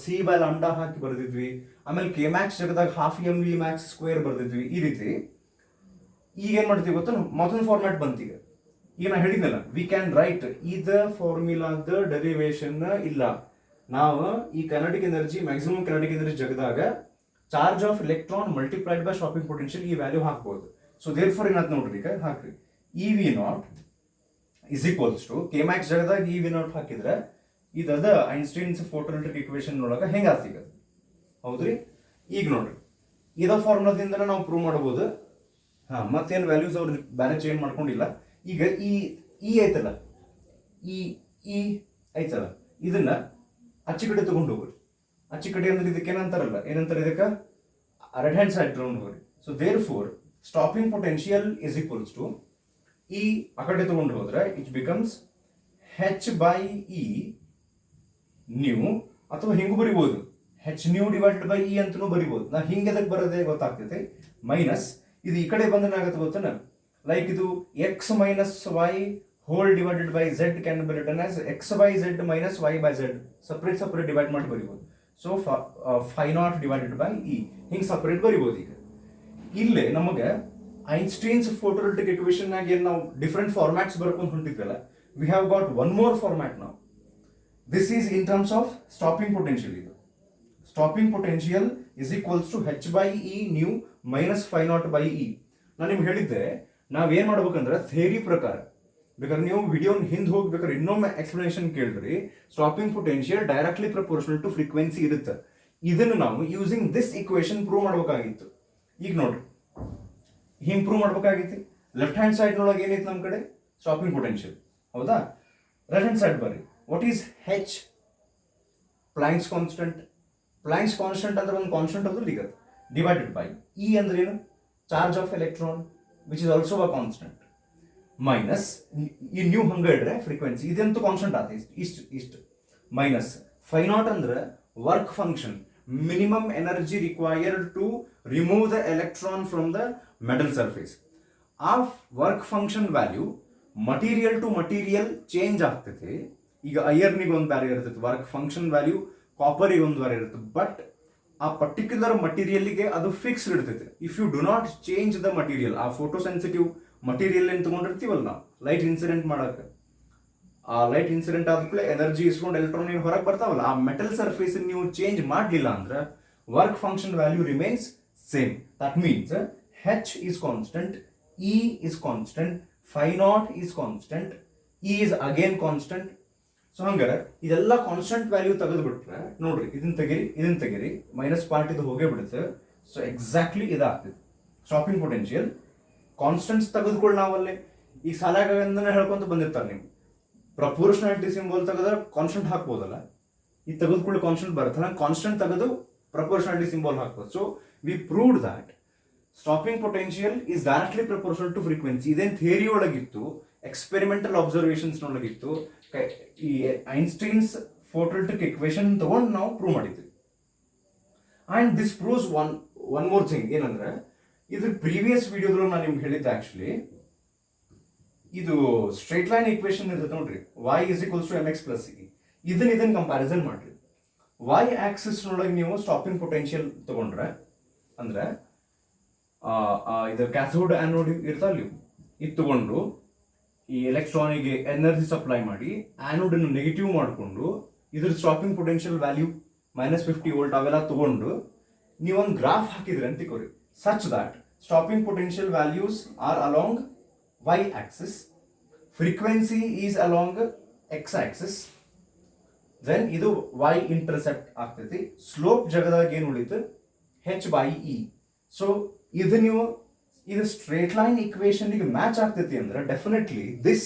ಸಿ ಬೈ ಲಾಂಬ್ಡಾ ಹಾಕಿ ಬರ್ದಿದ್ವಿ, ಆಮೇಲೆ ಕೆ ಮ್ಯಾಕ್ಸ್ ಜಗದಾಗ half M V max square ಬರ್ದಿದ್ವಿ. ಈ ರೀತಿ ಈಗ ಏನ್ ಮಾಡ್ತೀವಿ ಗೊತ್ತಾ, ಮತ್ತೊಂದು ಫಾರ್ಮ್ಯಾಟ್ ಬಂತೀಗ. ಈಗ ನಾ ಹೇಳಿದ್ನಲ್ಲ ವಿ ಕ್ಯಾನ್ ರೈಟ್ ಇದ ಫಾರ್ಮುಲಾದ ಡೆರಿವೇಶನ್ ಇಲ್ಲ, ನಾವು ಈ kinetic energy maximum kinetic energy ಜಗದಾಗ charge of electron multiplied by stopping potential ಈ ವ್ಯಾಲ್ಯೂ ಹಾಕ್ಬೋದು. ಸೊ ದೇರ್ ಫಾರ್ ಏನಾದ್ ನೋಡ್ರಿ ಈಗ ಹಾಕ್ರಿ, E V naught is equals to K max ಜಗದಾಗ ಇ ವಿ ನಾಟ್ ಹಾಕಿದ್ರೆ ಇದದ ಐನ್ಸ್ಟೈನ್ಸ್ ಫೋಟೋಎಲೆಕ್ಟ್ರಿಕ್ ಇಕ್ವೇಶನ್ ಒಳಗೆ ಹೆಂಗ ಆಗ್ತೀಗ, ಹೌದ್ರಿ? ಈಗ ನೋಡ್ರಿ ಇದ ಫಾರ್ಮುಲಾದಿಂದ ನಾವು ಪ್ರೂವ್ ಮಾಡಬಹುದು. ಹಾ ಮತ್ತೇನು ವ್ಯಾಲ್ಯೂಸ್ ಅವ್ರು ಬೇರೆ ಚೇಂಜ್ ಮಾಡ್ಕೊಂಡಿಲ್ಲ. ಈಗ ಈ ಐತಲ್ಲ, ಈ ಐತಲ್ಲ, ಇದನ್ನ ಅಚ್ಚಿ ಕಡೆ ತಗೊಂಡು ಹೋಗ್ರಿ. ಅಚ್ಚಿ ಕಡೆ ಅಂದ್ರೆ ಇದಕ್ಕೆ ಏನಂತಾರಲ್ಲ, ಏನಂತಾರೆ ಇದಕ್ಕೆ ರೈಟ್ ಹ್ಯಾಂಡ್ ಸೈಡ್ ತಗೊಂಡು ಹೋಗ್ರಿ. So therefore stopping potential is equals to ಈ ಆ ಕಡೆ ತಗೊಂಡು ಹೋದ್ರೆ it becomes H by E nu, ಅಥವಾ ಹಿಂಗೂ ಬರಿಬೋದು H nu divided by E ಅಂತಲೂ ಬರಿಬೋದು. ನಾ ಹಿಂಗೆ ಎದಕ್ಕೆ ಬರೋದೇ ಗೊತ್ತಾಗ್ತೈತೆ, ಮೈನಸ್ ಇದು ಈ ಕಡೆ ಬಂದ್ರೆ ಏನಾಗುತ್ತೆ ಗೊತ್ತೇನ, ಲೈಕ್ ಇದು X minus Y whole divided by Z can be written as X by Z minus Y by Z, separate divide ಮಾಡಿ ಬರಿಬೋದು. So phi naught divided by E ಹಿಂಗೆ ಸಪ್ರೇಟ್ ಬರಿಬೋದು. ಈಗ ಇಲ್ಲೇ ನಮಗೆ ಐನ್ಸ್ಟೈನ್ಸ್ ಫೋಟೋಎಲೆಕ್ಟ್ರಿಕ್ ಇಕ್ವೇಶನ್ ನಾಗ ಏನು ನಾವು ಡಿಫ್ರೆಂಟ್ ಫಾರ್ಮ್ಯಾಟ್ಸ್ ಬರ್ಕೊಂಡು ಹೊಂಟಿದ್ವಲ್ಲ, we have got one more format ನಾವು. This is in terms of stopping potential. ಇದು stopping potential is equals to H by E nu minus phi naught by E. ನಾನು ನಿಮ್ಗೆ ಹೇಳಿದ್ದೆ ನಾವೇನ್ ಮಾಡ್ಬೇಕಂದ್ರೆ ಥಿಯರಿ ಪ್ರಕಾರ, ಬೇಕಾದ್ರೆ ನೀವು ವಿಡಿಯೋ ಹಿಂದೆ ಹೋಗ್ಬೇಕಾದ್ರೆ ಇನ್ನೊಮ್ಮೆ ಎಕ್ಸ್ಪ್ಲನೇಷನ್ ಕೇಳಿದ್ರಿ, stopping potential directly proportional to frequency ಇರುತ್ತೆ. ಇದನ್ನು ನಾವು ಯೂಸಿಂಗ್ ದಿಸ್ ಇಕ್ವೇಶನ್ ಪ್ರೂವ್ ಮಾಡಬೇಕಾಗಿತ್ತು. ಈಗ ನೋಡ್ರಿ ಹಿಂಗೆ ಪ್ರೂವ್ ಮಾಡ್ಬೇಕಾಗಿತ್ತು. ಲೆಫ್ಟ್ ಹ್ಯಾಂಡ್ ಸೈಡ್ನೊಳಗೆ ಏನೈತೆ ನಮ್ಮ ಕಡೆ ಸ್ಟಾಪಿಂಗ್ ಪೊಟೆನ್ಷಿಯಲ್, ಹೌದಾ? ರೈಟ್ ಹ್ಯಾಂಡ್ ಸೈಡ್ ಬರ್ರಿ, what is H? Planks constant. Planks constant ಅಂದ್ರೆ ಒಂದು ಕಾನ್ಸ್ಟೆಂಟ್ ಅದ್ರ ಈಗ ಡಿವೈಡೆಡ್ ಬೈ ಇ ಅಂದ್ರೆ ಏನು, charge of electron which is also a constant, minus ಈ ನ್ಯೂ ಹಂಗೆ ಇಡ್ರೆ ಫ್ರೀಕ್ವೆನ್ಸಿ ಇದಂತೂ ಕಾನ್ಸ್ಟೆಂಟ್ ಆತ ಇಷ್ಟು ಮೈನಸ್ ಫೈ ನಾಟ್ ಅಂದ್ರೆ work function, minimum energy required to remove the electron from the metal surface. ಆ work function value material to material change ಆಗ್ತೈತಿ. ಈಗ ಐಯರ್ನಿಗೆ ಒಂದು ಬೇರೆ ಇರ್ತೈತಿ ವರ್ಕ್ ಫಂಕ್ಷನ್ ವ್ಯಾಲ್ಯೂ, ಕಾಪರಿಗೆ ಒಂದು ಬೇರೆ ಇರುತ್ತೆ, ಬಟ್ ಆ ಪರ್ಟಿಕ್ಯುಲರ್ ಮಟೀರಿಯಲ್ಗೆ ಅದು ಫಿಕ್ಸ್ಡ್ ಇರ್ತೈತೆ. If you do not change the material, ಆ ಫೋಟೋ ಸೆನ್ಸಿಟಿವ್ ಮಟೀರಿಯಲ್ ಏನು ತಗೊಂಡಿರ್ತೀವಲ್ಲ ನಾವು ಲೈಟ್ ಇನ್ಸಿಡೆಂಟ್ ಮಾಡಕ್ಕೆ, ಆ ಲೈಟ್ ಇನ್ಸಿಡೆಂಟ್ ಆದ್ಮೇಲೆ ಎನರ್ಜಿ ಇಸ್ಕೊಂಡು ಎಲೆಕ್ಟ್ರಾನ್ ಏನು ಹೊರಗೆ ಬರ್ತಾವಲ್ಲ, ಆ ಮೆಟಲ್ ಸರ್ಫೇಸ್ ನೀವು ಚೇಂಜ್ ಮಾಡಲಿಲ್ಲ ಅಂದ್ರೆ work function value remains same. That means H is constant, E is constant, phi naught is constant, E is again constant. So ಹಂಗಾರೆ ಇದೆಲ್ಲ ಕಾನ್ಸ್ಟೆಂಟ್ ವ್ಯಾಲ್ಯೂ ತೆಗೆದುಬಿಟ್ರೆ ನೋಡ್ರಿ, ಇದನ್ನ ತೆಗೀರಿ ಮೈನಸ್ ಪಾರ್ಟ್ ಇದು ಹೋಗೇ ಬಿಡುತ್ತೆ. ಸೊ ಎಕ್ಸಾಕ್ಟ್ಲಿ ಇದಾಗ್ತದೆ ಸ್ಟಾಪಿಂಗ್ ಪೊಟೆನ್ಷಿಯಲ್. ಕಾನ್ಸ್ಟೆಂಟ್ಸ್ ತೆಗೆದುಕೊಳ್ಳಿ ನಾವಲ್ಲೇ ಈಗ ಸಾಲಾಗಂದನೇ ಹೇಳ್ಕೊಂತ ಬಂದಿರ್ತಾರೆ ನೀವು, ಪ್ರಪೋರ್ಷನಾಲಿಟಿ ಸಿಂಬಲ್ ತೆಗೆದ್ರೆ ಕಾನ್ಸ್ಟೆಂಟ್ ಹಾಕ್ಬೋದಲ್ಲ, ಈ ತೆಗೆದುಕೊಳ್ಳಿ ಕಾನ್ಸ್ಟೆಂಟ್ ಬರುತ್ತೆ, ಕಾನ್ಸ್ಟೆಂಟ್ ತೆಗೆದು ಪ್ರಪೋರ್ಷನಾಲಿಟಿ ಸಿಂಬಲ್ ಹಾಕ್ಬೋದು. So we proved that stopping potential is directly proportional to frequency. ಇದೇನು ಥಿಯರಿ ಒಳಗಿತ್ತು, ಎಕ್ಸ್ಪೆರಿಮೆಂಟಲ್ ಅಬ್ಸರ್ವೇಷನ್ಸ್ ನೊಳಗಿತ್ತು. ಈ ಐನ್ಸ್ಟೈನ್ಸ್ ಫೋಟೋಎಲೆಕ್ಟ್ರಿಕ್ ಇಕ್ವೇಶನ್ ತಗೊಂಡು ನಾವು ಪ್ರೂವ್ ಮಾಡಿದ್ವಿ. And this proves one more thing ಏನಂದ್ರೆ, ಇದ್ರ ಪ್ರೀವಿಯಸ್ ವಿಡಿಯೋದ್ರೊಳಗೆ ನಾನು ನಿಮ್ಗೆ ಹೇಳಿದ್ದೆ ಆಕ್ಚುಲಿ, ಇದು ಸ್ಟ್ರೇಟ್ ಲೈನ್ ಇಕ್ವೇಶನ್ ಇರುತ್ತೆ ನೋಡ್ರಿ, y is equals to mx plus C. ಇದನ್ನ ಕಂಪ್ಯಾರಿಸನ್ ಮಾಡ್ರಿ. y ಆಕ್ಸಿಸ್ ನೊಳಗೆ ನೀವು ಸ್ಟಾಪಿಂಗ್ ಪೊಟೆನ್ಷಿಯಲ್ ತಗೊಂಡ್ರೆ ಅಂದ್ರೆ ಇದು ಕ್ಯಾಥೋಡ್ ಆನೋಡ್ ಇರ್ತಾವಲ್ಲಿ, ಇದು ತಗೊಂಡು ಈ ಎಲೆಕ್ಟ್ರಾನಿಗೆ ಎನರ್ಜಿ ಸಪ್ಲೈ ಮಾಡಿ ಆನೋಡ್ ಅನ್ನು ನೆಗೆಟಿವ್ ಮಾಡಿಕೊಂಡು ಇದ್ರ ಸ್ಟಾಪಿಂಗ್ ಪೊಟೆನ್ಷಿಯಲ್ ವ್ಯಾಲ್ಯೂ -50 ವೋಲ್ಟ್ ಅವೆಲ್ಲ ತಗೊಂಡು ನೀವೊಂದು ಗ್ರಾಫ್ ಹಾಕಿದ್ರಿ ಅಂತ ತಿಳ್ಕೊರಿ, such that stopping potential values are along y axis, frequency is along x axis, then ಇದು y intercept ಆಗ್ತೈತಿ, ಸ್ಲೋಪ್ ಜಗದಾಗ ಏನು ಉಳಿತು h/e. ಸೊ ಇದು ನೀವು ಇದು ಸ್ಟ್ರೇಟ್ ಲೈನ್ ಇಕ್ವೇಶನ್ ಗೆ ಮ್ಯಾಚ್ ಆಗ್ತೈತಿ ಅಂದ್ರೆ definitely this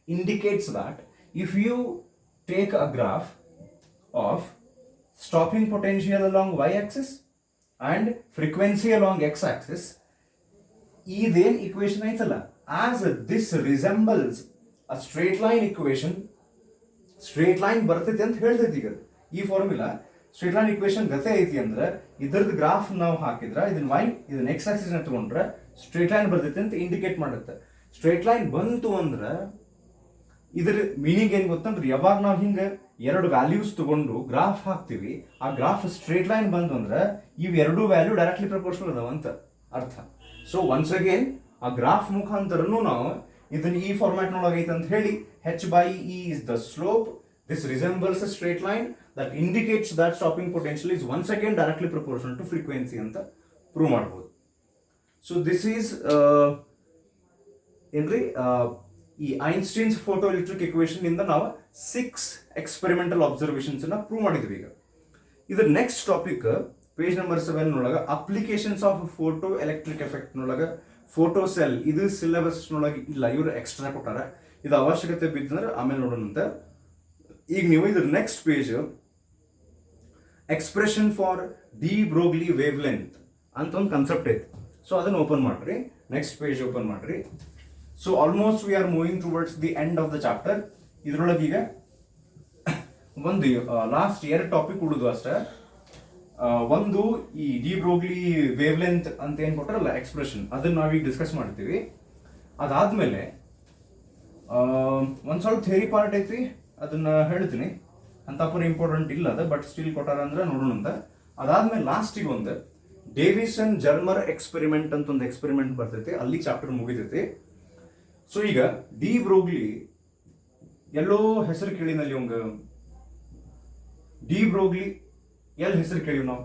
indicates that if you take a graph of stopping potential along y axis and frequency along x axis, ಇದೇನ್ ಇಕ್ವೇಶನ್ ಐತಲ್ಲ, as this resembles a straight line equation, straight line ಬರ್ತೈತಿ ಅಂತ ಹೇಳ್ತೈತಿ. ಈಗ ಈ formula straight line equation ಗತೆ ಐತಿ ಅಂದ್ರೆ ಇದ್ರದ್ದು ಗ್ರಾಫ್ ನಾವು ಹಾಕಿದ್ರೆ ಇದನ್ನ y ಇದನ್ನ x ಆಕ್ಸಿಸ್ ನ ತಗೊಂಡ್ರೆ ಸ್ಟ್ರೇಟ್ ಲೈನ್ ಬರ್ತೈತಿ ಅಂತ ಇಂಡಿಕೇಟ್ ಮಾಡುತ್ತೆ. ಸ್ಟ್ರೇಟ್ ಲೈನ್ ಬಂತು ಅಂದ್ರೆ ಇದ್ರ ಮೀನಿಂಗ್ ಏನ್ ಗೊತ್ತಂದ್ರೆ, ಯಾವಾಗ ನಾವು ಹಿಂಗೆ ಎರಡು ವ್ಯಾಲ್ಯೂಸ್ ತಗೊಂಡು ಗ್ರಾಫ್ ಹಾಕ್ತಿವಿ, ಆ ಗ್ರಾಫ್ ಸ್ಟ್ರೇಟ್ ಲೈನ್ ಬಂತು ಅಂದ್ರೆ ಇವ್ ಎರಡು ವ್ಯಾಲ್ಯೂ ಡೈರೆಕ್ಟ್ಲಿ ಪ್ರಪೋರ್ಷನಲ್ ಅದಾವ ಅಂತ ಅರ್ಥ. ಸೊ ಒನ್ಸ್ ಅಗೇನ್ ಆ ಗ್ರಾಫ್ ಮುಖಾಂತರನು ನಾವು ಇದನ್ನ ಈ ಫಾರ್ಮ್ಯಾಟ್ ನೊಳಗೆ ಐತೆ ಅಂತ ಹೇಳಿ h/e is the slope, this resembles a straight line, that indicates that stopping potential is once again directly proportional to frequency ಅಂತ ಪ್ರೂವ್ ಮಾಡಬಹುದು. ಸೊ ದಿಸ್ ಈಸ್ ಏನ್ರಿ ಈ ಐನ್ಸ್ಟೈನ್ಸ್ ಫೋಟೋ ಎಲೆಕ್ಟ್ರಿಕ್ ಇಕ್ವೇಶನ್ ಇಂದ ನಾವು 6 ಎಕ್ಸ್ಪೆರಿಮೆಂಟಲ್ ಅಬ್ಸರ್ವೇಷನ್ಸ್ ಅನ್ನ prove ಮಾಡಿದ್ವಿ. ಈಗ ಇದ್ರ ನೆಕ್ಸ್ಟ್ ಟಾಪಿಕ್ ಪೇಜ್ ನಂಬರ್ 7 ನೊಳಗ applications of photo electric effect ನೊಳಗ ಫೋಟೋ ಸೆಲ್, ಇದು ಸಿಲೆಬಸ್ ನೊಳಗೆ ಇಲ್ಲ, ಇವರು ಎಕ್ಸ್ಟ್ರಾ ಕೊಟ್ಟಾರ, ಇದು ಅವಶ್ಯಕತೆ ಬಿದ್ದಂದ್ರೆ ಆಮೇಲೆ ನೋಡೋಣಂತ. ಈಗ ನೀವು ಇದ್ರ next page expression for D Broglie wavelength ಅಂತ ಒಂದು ಕನ್ಸೆಪ್ಟ್ ಐತಿ. ಸೊ ಅದನ್ನ ಓಪನ್ ಮಾಡ್ರಿ, ನೆಕ್ಸ್ಟ್ ಪೇಜ್ ಓಪನ್ ಮಾಡ್ರಿ. So almost we are moving towards the end of the chapter. ಇದ್ರೊಳಗೆ ಈಗ ಒಂದು ಲಾಸ್ಟ್ 2 ಟಾಪಿಕ್ ಉಳಿದು ಅಷ್ಟೇ. ಒಂದು ಈ ಡಿ ಬ್ರೋಗ್ಲಿ ವೇವ್ ಲೆಂತ್ ಅಂತ ಏನ್ ಕೊಟ್ಟಾರಲ್ಲ ಎಕ್ಸ್ಪ್ರೆಷನ್, ಅದನ್ನ ನಾವೀಗ ಡಿಸ್ಕಸ್ ಮಾಡ್ತೀವಿ. ಅದಾದ್ಮೇಲೆ ಒಂದ್ ಸ್ವಲ್ಪ ಥಿಯರಿ ಪಾರ್ಟ್ ಐತಿ, ಅದನ್ನ ಹೇಳ್ತೀನಿ, ಅಂತ ಪೂರ ಇಂಪಾರ್ಟೆಂಟ್ ಇಲ್ಲ ಅದ, ಬಟ್ ಸ್ಟಿಲ್ ಕೊಟ್ಟಾರ ಅಂದ್ರೆ ನೋಡೋಣ ಅಂತ. ಅದಾದ್ಮೇಲೆ ಲಾಸ್ಟಿಗೆ ಒಂದು ಡೇವಿಸನ್ ಜರ್ಮರ್ ಎಕ್ಸ್ಪೆರಿಮೆಂಟ್ ಅಂತ ಒಂದು ಎಕ್ಸ್ಪೆರಿಮೆಂಟ್ ಬರ್ತೈತಿ, ಅಲ್ಲಿ ಚಾಪ್ಟರ್ ಮುಗಿತೈತಿ. ಸೊ ಈಗ ಡಿ ಬ್ರೋಗ್ಲಿ ಎಲ್ಲೋ ಹೆಸರು ಕೇಳಿನಲ್ಲಿ ಅವಂಗ, ಡಿ ಬ್ರೋಗ್ಲಿ ಎಲ್ಲಿ ಹೆಸರು ಕೇಳಿವ್ ನಾವು,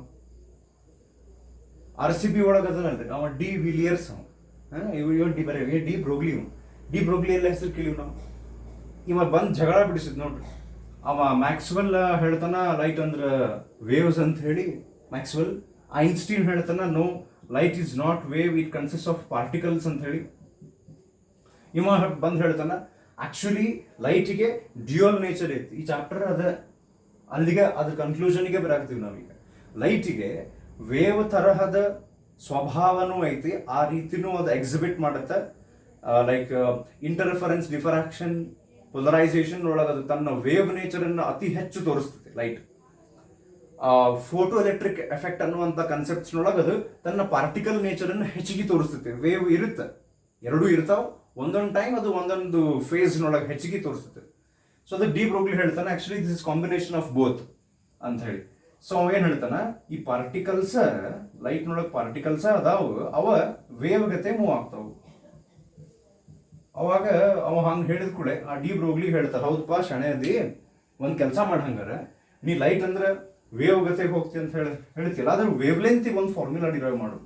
RCB ಒಳಗೆ ಅದನ್ನಲ್ರಿ ಅವ de Villiers, D Broglie, D Broglie ಎಲ್ಲ ಹೆಸರು ಕೇಳಿವ್ ನಾವು. ಇವ ಬಂದ್ ಜಗಳ ಬಿಡಿಸಿದ್ ನೋಡ್ರಿ, ಅವ ಮ್ಯಾಕ್ಸ್ವೆಲ್ ಹೇಳ್ತಾನ ಲೈಟ್ ಅಂದ್ರ ವೇವ್ಸ್ ಅಂತ ಹೇಳಿ ಮ್ಯಾಕ್ಸ್ವೆಲ್, ಐನ್ಸ್ಟೀನ್ ಹೇಳ್ತಾನ no light is not wave, it consist of particles ಅಂತ ಹೇಳಿ. ಇವ ಬಂದ್ ಹೇಳ್ತಾನ ಆಕ್ಚುಲಿ ಲೈಟಿಗೆ ಡ್ಯೂಯಲ್ ನೇಚರ್ ಐತಿ. ಈ ಚಾಪ್ಟರ್ ಅದ ಅಲ್ಲಿಗೆ ಅದ್ರ ಕನ್ಕ್ಲೂಷನ್ಗೆ ಬರಾಕ್ತೀವಿ ನಾವೀಗ. ಲೈಟಿಗೆ ವೇವ್ ತರಹದ ಸ್ವಭಾವನೂ ಐತಿ, ಆ ರೀತಿನೂ ಅದು ಎಕ್ಸಿಬಿಟ್ ಮಾಡುತ್ತೆ. ಲೈಕ್ ಇಂಟರ್ಫರೆನ್ಸ್, ಡಿಫರಾಕ್ಷನ್, ಪೊಲರೈಸೇಷನ್ ಒಳಗೆ ಅದು ತನ್ನ ವೇವ್ ನೇಚರ್ ಅನ್ನು ಅತಿ ಹೆಚ್ಚು ತೋರಿಸ್ತದೆ ಲೈಟ್. ಫೋಟೋ ಎಲೆಕ್ಟ್ರಿಕ್ ಎಫೆಕ್ಟ್ ಅನ್ನುವಂಥ ಕನ್ಸೆಪ್ಟ್ಸ್ ನೊಳಗೆ ಅದು ತನ್ನ ಪಾರ್ಟಿಕಲ್ ನೇಚರ್ ಅನ್ನು ಹೆಚ್ಚಿಗೆ ತೋರಿಸ್ತದೆ. ವೇವ್ ಇರುತ್ತೆ, ಎರಡೂ ಇರ್ತಾವ, ಒಂದೊಂದು ಟೈಮ್ ಅದು ಒಂದೊಂದು ಫೇಸ್ ನೊಳಗೆ ಹೆಚ್ಚಿಗೆ ತೋರಿಸ್ತದೆ. ಸೊ ಅದು ಡಿ ಬ್ರೋಗ್ಲಿ ಹೇಳ್ತಾನೆ actually this is combination of both ಅಂತ ಹೇಳಿ. ಸೊ ಅವ ಏನ್ ಹೇಳ್ತಾನ, ಈ ಪಾರ್ಟಿಕಲ್ಸ್ ಲೈಟ್ ನೊಳಗೆ ಪಾರ್ಟಿಕಲ್ಸ್ ಅದಾವು, ಅವ ವೇವ್ ಗತೆ ಮೂವ್ ಆಗ್ತಾವ. ಅವಾಗ ಅವ ಹಂಗ ಹೇಳಿದ ಕೂಡಲೇ ಆ ಡಿ ಬ್ರೋಗ್ಲಿ ಹೇಳ್ತಾರ, ಹೌದಪ್ಪ ಶಣೆ ಅದಿ, ಒಂದ್ ಕೆಲಸ ಮಾಡಂಗಾರ ನೀ ಲೈಟ್ ಅಂದ್ರೆ ವೇವ್ ಗತೆಗೆ ಹೋಗ್ತಿ ಅಂತ ಹೇಳ್ತಿಲ್ಲ, ಅದ್ರ ವೇವ್ ಲೆಂತ್ ಒಂದು ಫಾರ್ಮುಲಾ ಡಿರೈವ್ ಮಾಡು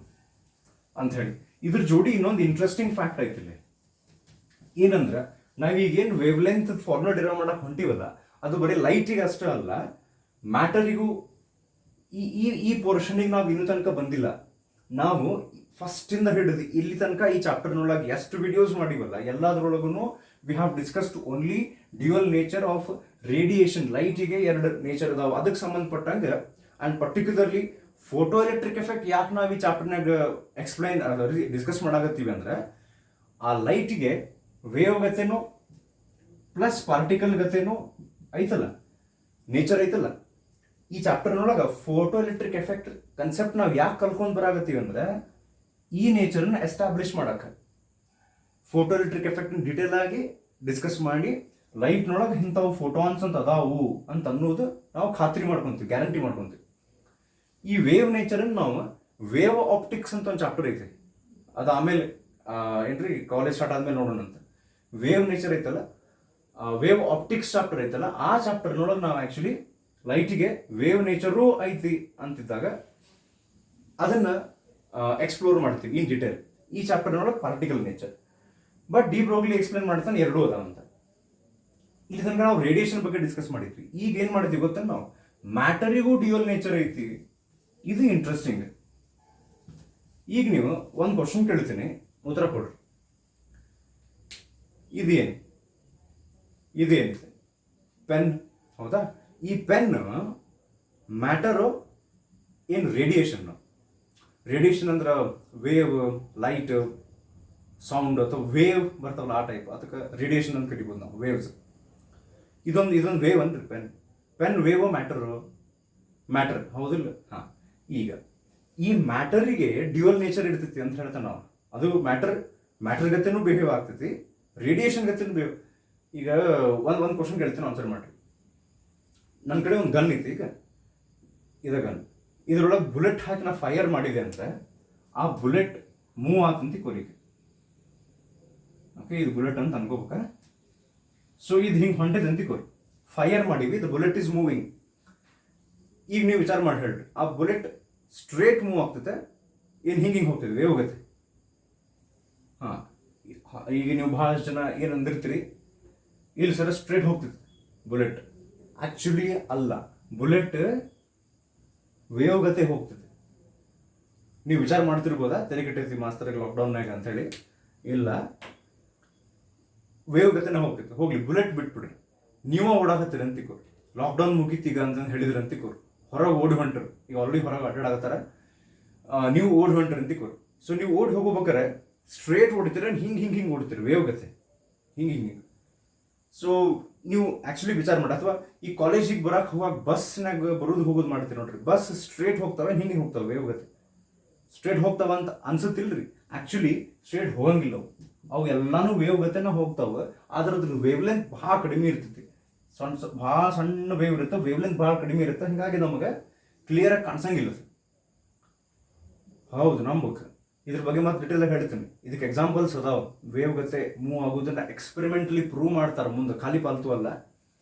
ಅಂತ ಹೇಳಿ. ಇದ್ರ ಜೋಡಿ ಇನ್ನೊಂದು ಇಂಟ್ರೆಸ್ಟಿಂಗ್ ಫ್ಯಾಕ್ಟ್ ಐತಿಲ್ಲ, ಏನಂದ್ರ ನಾವೀಗೇನು ವೇವ್ ಲೆಂತ್ ಫಾರ್ಮುಲಾ ಡಿರೈವ್ ಮಾಡಕ್ ಹೊಂಟಿವಲ್ಲ, ಅದು ಬರೀ ಲೈಟಿಗೆ ಅಷ್ಟೇ ಅಲ್ಲ, ಮ್ಯಾಟರಿಗೂ ಈ ಪೋರ್ಷನಿಗೆ ನಾವು ಇನ್ನೂ ತನಕ ಬಂದಿಲ್ಲ. ನಾವು ಫಸ್ಟ್ ಇಂದ ಹಿಡಿದು ಇಲ್ಲಿ ತನಕ ಈ ಚಾಪ್ಟರ್ನೊಳಗೆ ಎಷ್ಟು ವಿಡಿಯೋಸ್ ಮಾಡಿವಲ್ಲ ಎಲ್ಲದ್ರೊಳಗೂ we have discussed only dual nature of radiation. ಲೈಟಿಗೆ 2 ನೇಚರ್ ಅದಾವ, ಅದಕ್ಕೆ ಸಂಬಂಧಪಟ್ಟಂಗೆ and particularly photoelectric effect ಯಾಕೆ ನಾವು ಈ ಚಾಪ್ಟರ್ನಾಗ ಡಿಸ್ಕಸ್ ಮಾಡಾಕತ್ತೀವಿ ಅಂದ್ರೆ, ಆ ಲೈಟಿಗೆ ವೇವ್ ಗತೆನೂ ಪ್ಲಸ್ ಪಾರ್ಟಿಕಲ್ ಗತೆನೂ ಐತಲ್ಲ, ನೇಚರ್ ಐತಲ್ಲ. ಈ ಚಾಪ್ಟರ್ನೊಳಗೆ ಫೋಟೋ ಎಲೆಕ್ಟ್ರಿಕ್ ಎಫೆಕ್ಟ್ ಕನ್ಸೆಪ್ಟ್ ನಾವು ಯಾಕೆ ಕಲ್ಕೊಂಡು ಬರಾಗತ್ತೀವಿ ಅಂದ್ರೆ ಈ ನೇಚರ್ನ ಎಸ್ಟಾಬ್ಲಿಷ್ ಮಾಡಕ್ಕೆ, ಫೋಟೋ ಎಲೆಕ್ಟ್ರಿಕ್ ಎಫೆಕ್ಟ್ ಡೀಟೇಲ್ ಆಗಿ ಡಿಸ್ಕಸ್ ಮಾಡಿ ಲೈಟ್ನೊಳಗೆ ಇಂಥವು ಫೋಟೋನ್ಸ್ ಅಂತ ಅದಾವು ಅಂತ ಅನ್ನೋದು ನಾವು ಖಾತ್ರಿ ಮಾಡ್ಕೊಂತೀವಿ, ಗ್ಯಾರಂಟಿ ಮಾಡ್ಕೊಂತೀವಿ. ಈ ವೇವ್ ನೇಚರನ್ನು ನಾವು ವೇವ್ ಆಪ್ಟಿಕ್ಸ್ ಅಂತ ಒಂದು ಚಾಪ್ಟರ್ ಐತಿ, ಅದು ಆಮೇಲೆ ಏನ್ರಿ ಕಾಲೇಜ್ ಸ್ಟಾರ್ಟ್ ಆದ್ಮೇಲೆ ನೋಡೋಣ ಅಂತ. ವೇವ್ ನೇಚರ್ ಐತಲ್ಲ, ವೇವ್ ಆಪ್ಟಿಕ್ಸ್ ಚಾಪ್ಟರ್ ಐತಲ್ಲ, ಆ ಚಾಪ್ಟರ್ನೊಳಗೆ ನಾವು ಆ್ಯಕ್ಚುಲಿ ಲೈಟಿಗೆ ವೇವ್ ನೇಚರೂ ಐತಿ ಅಂತಿದ್ದಾಗ ಅದನ್ನು ಎಕ್ಸ್ಪ್ಲೋರ್ ಮಾಡ್ತೀವಿ ಇನ್ ಡಿಟೇಲ್. ಈ ಚಾಪ್ಟರ್ನೊಳಗೆ particle nature, but de Broglie explain ಮಾಡ್ತಾನೆ ಎರಡೂ ಅದಾವಂತ. ಇಲ್ಲಿ ತನಕ ನಾವು ರೇಡಿಯೇಷನ್ ಬಗ್ಗೆ ಡಿಸ್ಕಸ್ ಮಾಡಿದ್ವಿ. ಈಗ ಏನು ಮಾಡ್ತೀವಿ ಗೊತ್ತಾ, ನಾವು ಮ್ಯಾಟರಿಗೂ ಡ್ಯೂಯಲ್ ನೇಚರ್ ಐತಿ. ಇದು ಇಂಟ್ರೆಸ್ಟಿಂಗ್. ಈಗ ನೀವು ಒಂದು ಕ್ವಶನ್ ಕೇಳ್ತೀನಿ, ಉತ್ತರ ಕೊಡ್ರಿ. ಇದೇನಿದೆ? ಪೆನ್, ಹೌದಾ? ಈ ಪೆನ್ ಮ್ಯಾಟರು ಏನು ರೇಡಿಯೇಷನ್? ರೇಡಿಯೇಷನ್ ಅಂದ್ರೆ ವೇವ್, ಲೈಟ್, ಸೌಂಡ್ ಅಥವಾ ವೇವ್ ಬರ್ತಾವಲ್ಲ ಆ ಟೈಪ್, ಅದಕ್ಕೆ ರೇಡಿಯೇಷನ್ ಅಂತ ಕರಿಬೋದು ನಾವು, ವೇವ್ಸ್. ಇದೊಂದು ವೇವ್ ಅಂದ್ರೆ ಪೆನ್ ವೇವ್ ಮ್ಯಾಟರ್ ಹೌದಿಲ್ಲ? ಹಾಂ. ಈಗ ಈ ಮ್ಯಾಟರಿಗೆ ಡ್ಯೂಯಲ್ ನೇಚರ್ ಇರ್ತೈತಿ ಅಂತ ಹೇಳ್ತಾನೆ ನಾವು. ಅದು ಮ್ಯಾಟರ್ ಗತೆನೂ ಬಿಹೇವ್ ಆಗ್ತೈತಿ, ರೇಡಿಯೇಷನ್ ಗತೆನೂ ಬಿಹೇವ್. ಈಗ ಒಂದು ಕ್ವಶನ್ ಕೇಳ್ತೀನಿ, ಆನ್ಸರ್ ಮಾಡ್ರಿ. ನನ್ನ ಕಡೆ ಒಂದು ಗನ್ ಐತಿ, ಈಗ ಗನ್, ಇದರೊಳಗೆ ಬುಲೆಟ್ ಹಾಕಿ ನಾ ಫೈರ್ ಮಾಡಿದೆ ಅಂದರೆ ಆ ಬುಲೆಟ್ ಮೂವ್ ಆಗ್ತಂತಿ ಕೊರಿಗೆ. ಓಕೆ, ಇದು ಬುಲೆಟ್ ಅಂತ ಅನ್ಕೋಬೇಕ. ಸೊ ಇದು ಹಿಂಗೆ ಹೊಂಟಿದೆ ಅಂತ ಕೊರಿ, ಫೈರ್ ಮಾಡಿವಿ, ದ ಬುಲೆಟ್ ಈಸ್ ಮೂವಿಂಗ್. ಈಗ ನೀವು ವಿಚಾರ ಮಾಡಿ ಹೇಳ್ರಿ, ಆ ಬುಲೆಟ್ ಸ್ಟ್ರೇಟ್ ಮೂವ್ ಆಗ್ತೈತೆ ಏನು ಹಿಂಗೆ ಹೋಗ್ತದೆ, ವೇವ್ ಹೋಗುತ್ತೆ? ಹಾಂ. ಈಗ ನೀವು ಬಹಳಷ್ಟು ಜನ ಏನು ಅಂದಿರ್ತೀರಿ, ಇಲ್ಲಿ ಸರ ಸ್ಟ್ರೇಟ್ ಹೋಗ್ತೈತೆ ಬುಲೆಟ್. ಆ್ಯಕ್ಚುಲಿ ಅಲ್ಲ, ಬುಲೆಟ್ ವೇವ್ ಗತೆ ಹೋಗ್ತದೆ. ನೀವು ವಿಚಾರ ಮಾಡ್ತಿರ್ಬೋದಾ, ತಲೆ ಕೆಟ್ಟೈತಿ ಮಾಸ್ತರಿಗೆ ಲಾಕ್ಡೌನ್ನಾಗ ಅಂತೇಳಿ. ಇಲ್ಲ, ವೇವ್ ಗತೆನೇ ಹೋಗ್ತೈತೆ. ಹೋಗ್ಲಿ, ಬುಲೆಟ್ ಬಿಟ್ಬಿಡ್ರಿ, ನೀವು ಓಡಾಕತ್ತೀರಿ ಅಂತಿಕೋರಿ, ಲಾಕ್ಡೌನ್ ಮುಗೀತೀಗ ಅಂತ ಹೇಳಿದ್ರಿ ಅಂತಿಕೋರಿ, ಹೊರಗೆ ಓಡಿ ಹೊಂಟ್ರು, ಈಗ ಆಲ್ರೆಡಿ ಹೊರಗೆ ಅಡ್ಡಾಡಕತ್ತಾರ, ನೀವು ಓಡಿ ಹೊಂಟ್ರಿ ಅಂತಿಕೋರಿ. ಸೊ ನೀವು ಓಡಿ ಹೋಗ್ಬೇಕಾರೆ ಸ್ಟ್ರೇಟ್ ಓಡ್ತೀರ, ಹಿಂಗೆ ಓಡ್ತೀರಿ, ವೇವ್ ಗತೆ ಹಿಂಗೆ. ಸೊ ನೀವು ಆ್ಯಕ್ಚುಲಿ ವಿಚಾರ ಮಾಡಿ, ಅಥವಾ ಈ ಕಾಲೇಜಿಗೆ ಬರಕ್ಕೆ ಹೋಗಾಗ ಬಸ್ನಾಗ ಹೋಗೋದು ಮಾಡ್ತೀರಿ ನೋಡ್ರಿ, ಬಸ್ ಸ್ಟ್ರೇಟ್ ಹೋಗ್ತಾವೆ, ಹಿಂಗೆ ಹೋಗ್ತಾವೆ, ವೇವ್ ಗತೆ ಸ್ಟ್ರೇಟ್ ಹೋಗ್ತಾವ ಅಂತ ಅನ್ಸುತ್ತಿಲ್ರಿ. ಆ್ಯಕ್ಚುಲಿ ಸ್ಟ್ರೇಟ್ ಹೋಗಂಗಿಲ್ಲ ಅವು ಎಲ್ಲಾನು ವೇವ್ ಗತೆನ ಹೋಗ್ತಾವೆ. ಆದ್ರೆ ಅದ್ರ ವೇವ್ ಲೆಂತ್ ಭಾಳ ಕಡಿಮೆ ಇರ್ತೈತಿ, ಭಾಳ ಸಣ್ಣ ವೇವ್ ಇರುತ್ತೆ, ವೇವ್ ಲೆಂತ್ ಭಾಳ ಕಡಿಮೆ ಇರುತ್ತೆ. ಹೀಗಾಗಿ ನಮಗೆ ಕ್ಲಿಯರಾಗಿ ಕಾಣಿಸಂಗಿಲ್ಲ. ಹೌದು, ನಂಬಕ್ ಇದ್ರ ಬಗ್ಗೆ ಮತ್ತೆ ಡಿಟೇಲ್ ಆಗಿ ಹೇಳ್ತೀನಿ. ಇದಕ್ಕೆ ಎಕ್ಸಾಂಪಲ್ಸ್ ಅದಾವ, ವೇವ್ ಗತೆ ಮೂವ್ ಆಗೋದನ್ನ ಎಕ್ಸ್ಪೆರಿಮೆಂಟಲಿ ಪ್ರೂವ್ ಮಾಡ್ತಾರೆ ಮುಂದೆ, ಖಾಲಿ ಪಾಲ್ತು ಅಲ್ಲ.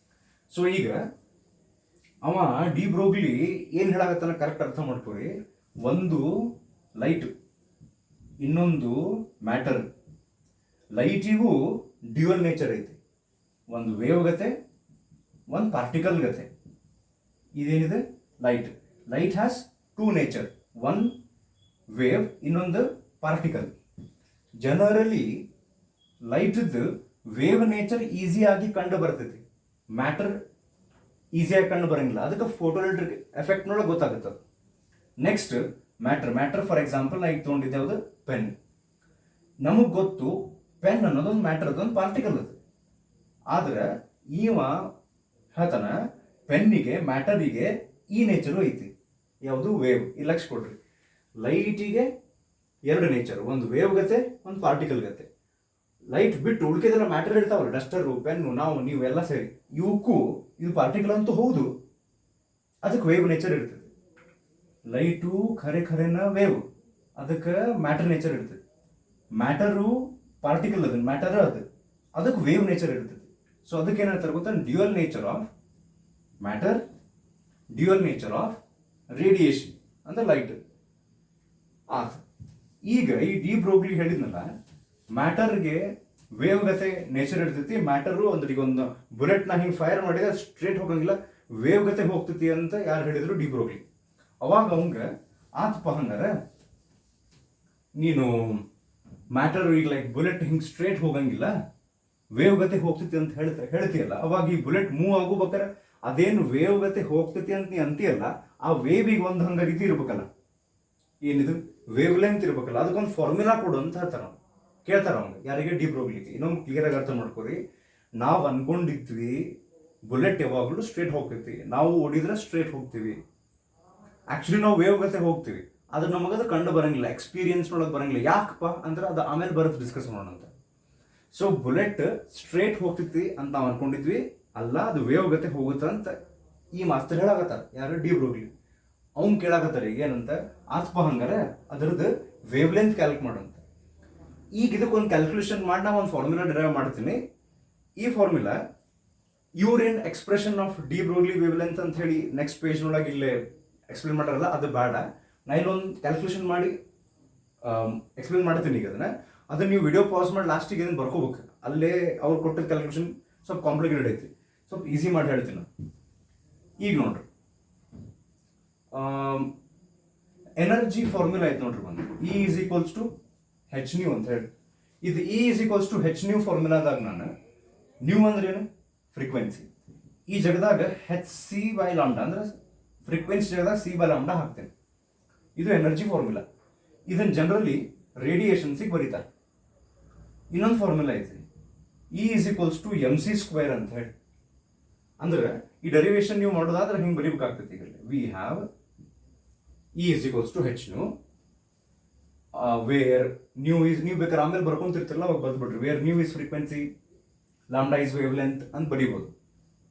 ಸೊ ಈಗ ಅವ ಡಿ ಬ್ರೋಗ್ಲಿ ಏನು ಹೇಳಾಕತ್ತಾನ ಕರೆಕ್ಟ್ ಅರ್ಥ ಮಾಡ್ಕೊರಿ. ಒಂದು ಲೈಟ್, ಇನ್ನೊಂದು ಮ್ಯಾಟರ್. ಲೈಟಿಗೂ ಡ್ಯೂಯಲ್ ನೇಚರ್ ಐತಿ, ಒಂದು ವೇವ್ ಗತೆ, ಒಂದು ಪಾರ್ಟಿಕಲ್ ಗತೆ. ಇದೇನಿದೆ? Light has two nature, one wave, ಇನ್ನೊಂದು ಪಾರ್ಟಿಕಲ್. ಜನರಲಿ ಲೈಟ್ದು ವೇವ್ ನೇಚರ್ ಈಸಿಯಾಗಿ ಕಂಡು ಬರ್ತೈತಿ, ಮ್ಯಾಟರ್ ಈಸಿಯಾಗಿ ಕಂಡು ಬರಂಗಿಲ್ಲ. ಅದಕ್ಕೆ ಫೋಟೋ ಎಲೆಕ್ಟ್ರಿಕ್ ಎಫೆಕ್ಟ್ನೊಳಗೆ ಗೊತ್ತಾಗುತ್ತೆ. ನೆಕ್ಸ್ಟ್ ಮ್ಯಾಟರ್ ಫಾರ್ ಎಕ್ಸಾಂಪಲ್ ನಾ ಈಗ ತೊಗೊಂಡಿದ್ದೆ ಯಾವುದು? ಪೆನ್. ನಮಗೆ ಗೊತ್ತು ಪೆನ್ ಅನ್ನೋದೊಂದು ಮ್ಯಾಟರ್, ಅದೊಂದು ಪಾರ್ಟಿಕಲ್ ಅದು. ಆದ್ರೆ ಇವ ಹೇಳ್ತಾನ ಪೆನ್ನಿಗೆ, ಮ್ಯಾಟರಿಗೆ ಈ ನೇಚರು ಐತಿ, ಯಾವುದು? ವೇವ್. ಈ ಲಕ್ಷ ಕೊಡ್ರಿ, ಲೈಟಿಗೆ ಎರಡು ನೇಚರ್, ಒಂದು ವೇವ್ ಗತೆ, ಒಂದು ಪಾರ್ಟಿಕಲ್ ಗತೆ. ಲೈಟ್ ಬಿಟ್ಟು ಉಳ್ಕಿದೆಲ್ಲ ಮ್ಯಾಟರ್ ಇರ್ತಾವಲ್ಲ, ಡಸ್ಟರು, ಪೆನ್ನು, ನಾವು ನೀವೆಲ್ಲ ಸೇರಿ, ಇವಕ್ಕೂ ಇದು ಪಾರ್ಟಿಕಲ್ ಅಂತೂ ಹೌದು, ಅದಕ್ಕೆ ವೇವ್ ನೇಚರ್ ಇರ್ತದೆ. ಲೈಟು ಖರೆನ ವೇವ್, ಅದಕ್ಕೆ ಮ್ಯಾಟರ್ ನೇಚರ್ ಇರ್ತದೆ. ಮ್ಯಾಟರು ಪಾರ್ಟಿಕಲ್, ಅದನ್ನ ಮ್ಯಾಟರ್ ಅದಕ್ಕೆ ವೇವ್ ನೇಚರ್ ಇರ್ತದೆ. ಸೊ ಅದಕ್ಕೆ ಏನಂತಾರೆ ಗೊತ್ತಾ? Dual nature of matter, dual nature of radiation ಅಂದ್ರೆ ಲೈಟ್. ಈಗ ಈ ಡಿ ಬ್ರೋಗ್ಲಿ ಹೇಳಿದ್ನಲ್ಲ, ಮ್ಯಾಟರ್ಗೆ ವೇವ್ ಗತೆ ನೇಚರ್ ಇರ್ತೈತಿ, ಮ್ಯಾಟರು ಅಂದ್ರೆ ಈಗ ಒಂದು ಬುಲೆಟ್ನ ಹಿಂಗೆ ಫೈರ್ ಮಾಡಿದ್ರೆ ಸ್ಟ್ರೇಟ್ ಹೋಗಂಗಿಲ್ಲ, ವೇವ್ ಗತೆ ಹೋಗ್ತೈತಿ ಅಂತ ಯಾರು ಹೇಳಿದ್ರು? D Broglie. ಅವಾಗ ಅವಂಗ ಆತಪ್ಪ, ಹಂಗಾರ ನೀನು ಮ್ಯಾಟರ್ ಈಗ ಲೈಕ್ ಬುಲೆಟ್ ಹಿಂಗೆ ಸ್ಟ್ರೇಟ್ ಹೋಗಂಗಿಲ್ಲ, ವೇವ್ ಗತೆ ಹೋಗ್ತೈತಿ ಅಂತ ಹೇಳ್ತೀಯಲ್ಲ, ಅವಾಗ ಈ ಬುಲೆಟ್ ಮೂವ್ ಆಗೋಬೇಕಾರೆ ಅದೇನು ವೇವ್ ಗತೆ ಹೋಗ್ತೈತಿ ಅಂತ ನೀ ಅಂತೀಯಲ್ಲ, ಆ ವೇವಿಗೆ ಒಂದು ಹಂಗ ರೀತಿ ಇರ್ಬೇಕಲ್ಲ, ಏನಿದು ವೇವ್ ಲೆಂತ್ ಇರ್ಬೇಕಲ್ಲ, ಅದಕ್ಕೊಂದು ಫಾರ್ಮುಲಾ ಕೊಡು ಅಂತ ಹೇಳ್ತಾರೆ ನಾವು. ಕೇಳ್ತಾರೆ ಅವ್ನು ಯಾರಿಗೆ ಡಿ ಬ್ರೋಗ್ಲಿಗೆ. ಇನ್ನೊಂದು ಕ್ಲಿಯರ್ ಆಗಿ ಅರ್ಥ ಮಾಡ್ಕೊರಿ, ನಾವು ಅನ್ಕೊಂಡಿದ್ವಿ ಬುಲೆಟ್ ಯಾವಾಗಲೂ ಸ್ಟ್ರೇಟ್ ಹೋಗ್ತೈತಿ, ನಾವು ಓಡಿದ್ರೆ ಸ್ಟ್ರೇಟ್ ಹೋಗ್ತೀವಿ. ಆ್ಯಕ್ಚುಲಿ ನಾವು ವೇವ್ ಗತೆ ಹೋಗ್ತೀವಿ, ಆದ್ರೆ ನಮಗದು ಕಂಡು ಬರಂಗಿಲ್ಲ, ಎಕ್ಸ್ಪೀರಿಯನ್ಸ್ ಒಳಗೆ ಬರಂಗಿಲ್ಲ. ಯಾಕಪ್ಪ ಅಂದ್ರೆ ಅದು ಆಮೇಲೆ ಬರುತ್ತೆ, ಡಿಸ್ಕಸ್ ಮಾಡೋಣ ಅಂತ. ಸೊ ಬುಲೆಟ್ ಸ್ಟ್ರೇಟ್ ಹೋಗ್ತೈತಿ ಅಂತ ನಾವು ಅನ್ಕೊಂಡಿದ್ವಿ, ಅಲ್ಲ ಅದು ವೇವ್ ಗತೆ ಹೋಗುತ್ತೆ ಅಂತ ಈ ಮಾಸ್ತರ್ ಹೇಳಾಕತ್ತಾರ. ಯಾರು ಡಿ ಬ್ರೋಗ್ಲಿ. ಅವ್ನು ಕೇಳಾಕತ್ತಾರೆ ಏನಂತ, ಆತ್ಪ ಹಂಗಾರೆ ಅದರದ್ದು ವೇವ್ ಲೆಂತ್ ಕ್ಯಾಲ್ಕುಲೇಟ್ ಮಾಡಂತ. ಈಗ ಇದಕ್ಕೆ ಒಂದು ಕ್ಯಾಲ್ಕುಲೇಷನ್ ಮಾಡಿ ನಾವು ಒಂದು ಫಾರ್ಮುಲಾ ಡಿರೈವ್ ಮಾಡ್ತೀನಿ. ಈ ಫಾರ್ಮುಲಾ ಇವ್ರೇನು expression of de Broglie wavelength ಅಂತ ಹೇಳಿ ನೆಕ್ಸ್ಟ್ ಪೇಜ್ನೊಳಗೆ ಇಲ್ಲೇ ಎಕ್ಸ್ಪ್ಲೇನ್ ಮಾಡಲ್ಲ, ಅದು ಬೇಡ. ನಾ ಇಲ್ಲೊಂದು ಕ್ಯಾಲ್ಕುಲೇಷನ್ ಮಾಡಿ ಎಕ್ಸ್ಪ್ಲೇನ್ ಮಾಡ್ತೀನಿ. ಈಗ ಅದನ್ನ ನೀವು ವಿಡಿಯೋ ಪಾಸ್ ಮಾಡಿ ಲಾಸ್ಟಿಗೆ ಇದನ್ನು ಬರ್ಕೋಬೇಕು. ಅಲ್ಲೇ ಅವ್ರು ಕೊಟ್ಟಿದ್ದ ಕ್ಯಾಲ್ಕುಲೇಷನ್ ಸ್ವಲ್ಪ ಕಾಂಪ್ಲಿಕೇಟೆಡ್ ಐತಿ, ಸ್ವಲ್ಪ ಈಸಿ ಮಾಡಿ ಹೇಳ್ತೀನಿ ನಾನು. ಈಗ ನೋಡ್ರಿ, ಎನರ್ಜಿ ಫಾರ್ಮುಲಾ ಐತೆ ನೋಡ್ರಿ ಒಂದು, E is equals to H nu ಅಂತ ಹೇಳಿ. ಇದು E is equals to H nu ಫಾರ್ಮುಲಾದಾಗ ನಾನು ನ್ಯೂ ಅಂದ್ರೆ ಏನು, ಫ್ರೀಕ್ವೆನ್ಸಿ. ಈ ಜಗದಾಗ ಹೆಚ್ ಸಿ ಬೈ ಲಾಂಡಾ ಅಂದ್ರೆ ಫ್ರೀಕ್ವೆನ್ಸಿ ಜಗದಾಗ ಸಿ ಬೈ ಲಾಂಡಾ ಹಾಕ್ತೇನೆ. ಇದು ಎನರ್ಜಿ ಫಾರ್ಮುಲಾ. ಇದನ್ನು ಜನರಲಿ ರೇಡಿಯೇಷನ್ಸಿಗೆ ಬರೀತಾರೆ. ಇನ್ನೊಂದು ಫಾರ್ಮುಲಾ ಐತಿ, E is equals to M C square ಅಂತ ಹೇಳಿ. ಅಂದ್ರೆ ಈ ಡೆರಿವೇಶನ್ ನೀವು ಮಾಡೋದಾದ್ರೆ ಹಿಂಗೆ ಬರೀಬೇಕಾಗ್ತೈತಿ. ಈಗ we have E is equals to H nu where nu is, ನೀವು ಬೇಕಾದ್ರೆ ಆಮೇಲೆ ಬರ್ಕೊಂತಿರ್ತಿರಲ್ಲ ಅವಾಗ ಬರ್ದ್ಬಿಡ್ರಿ, where nu is frequency, lambda is wavelength ಅಂತ ಬರೀಬೋದು.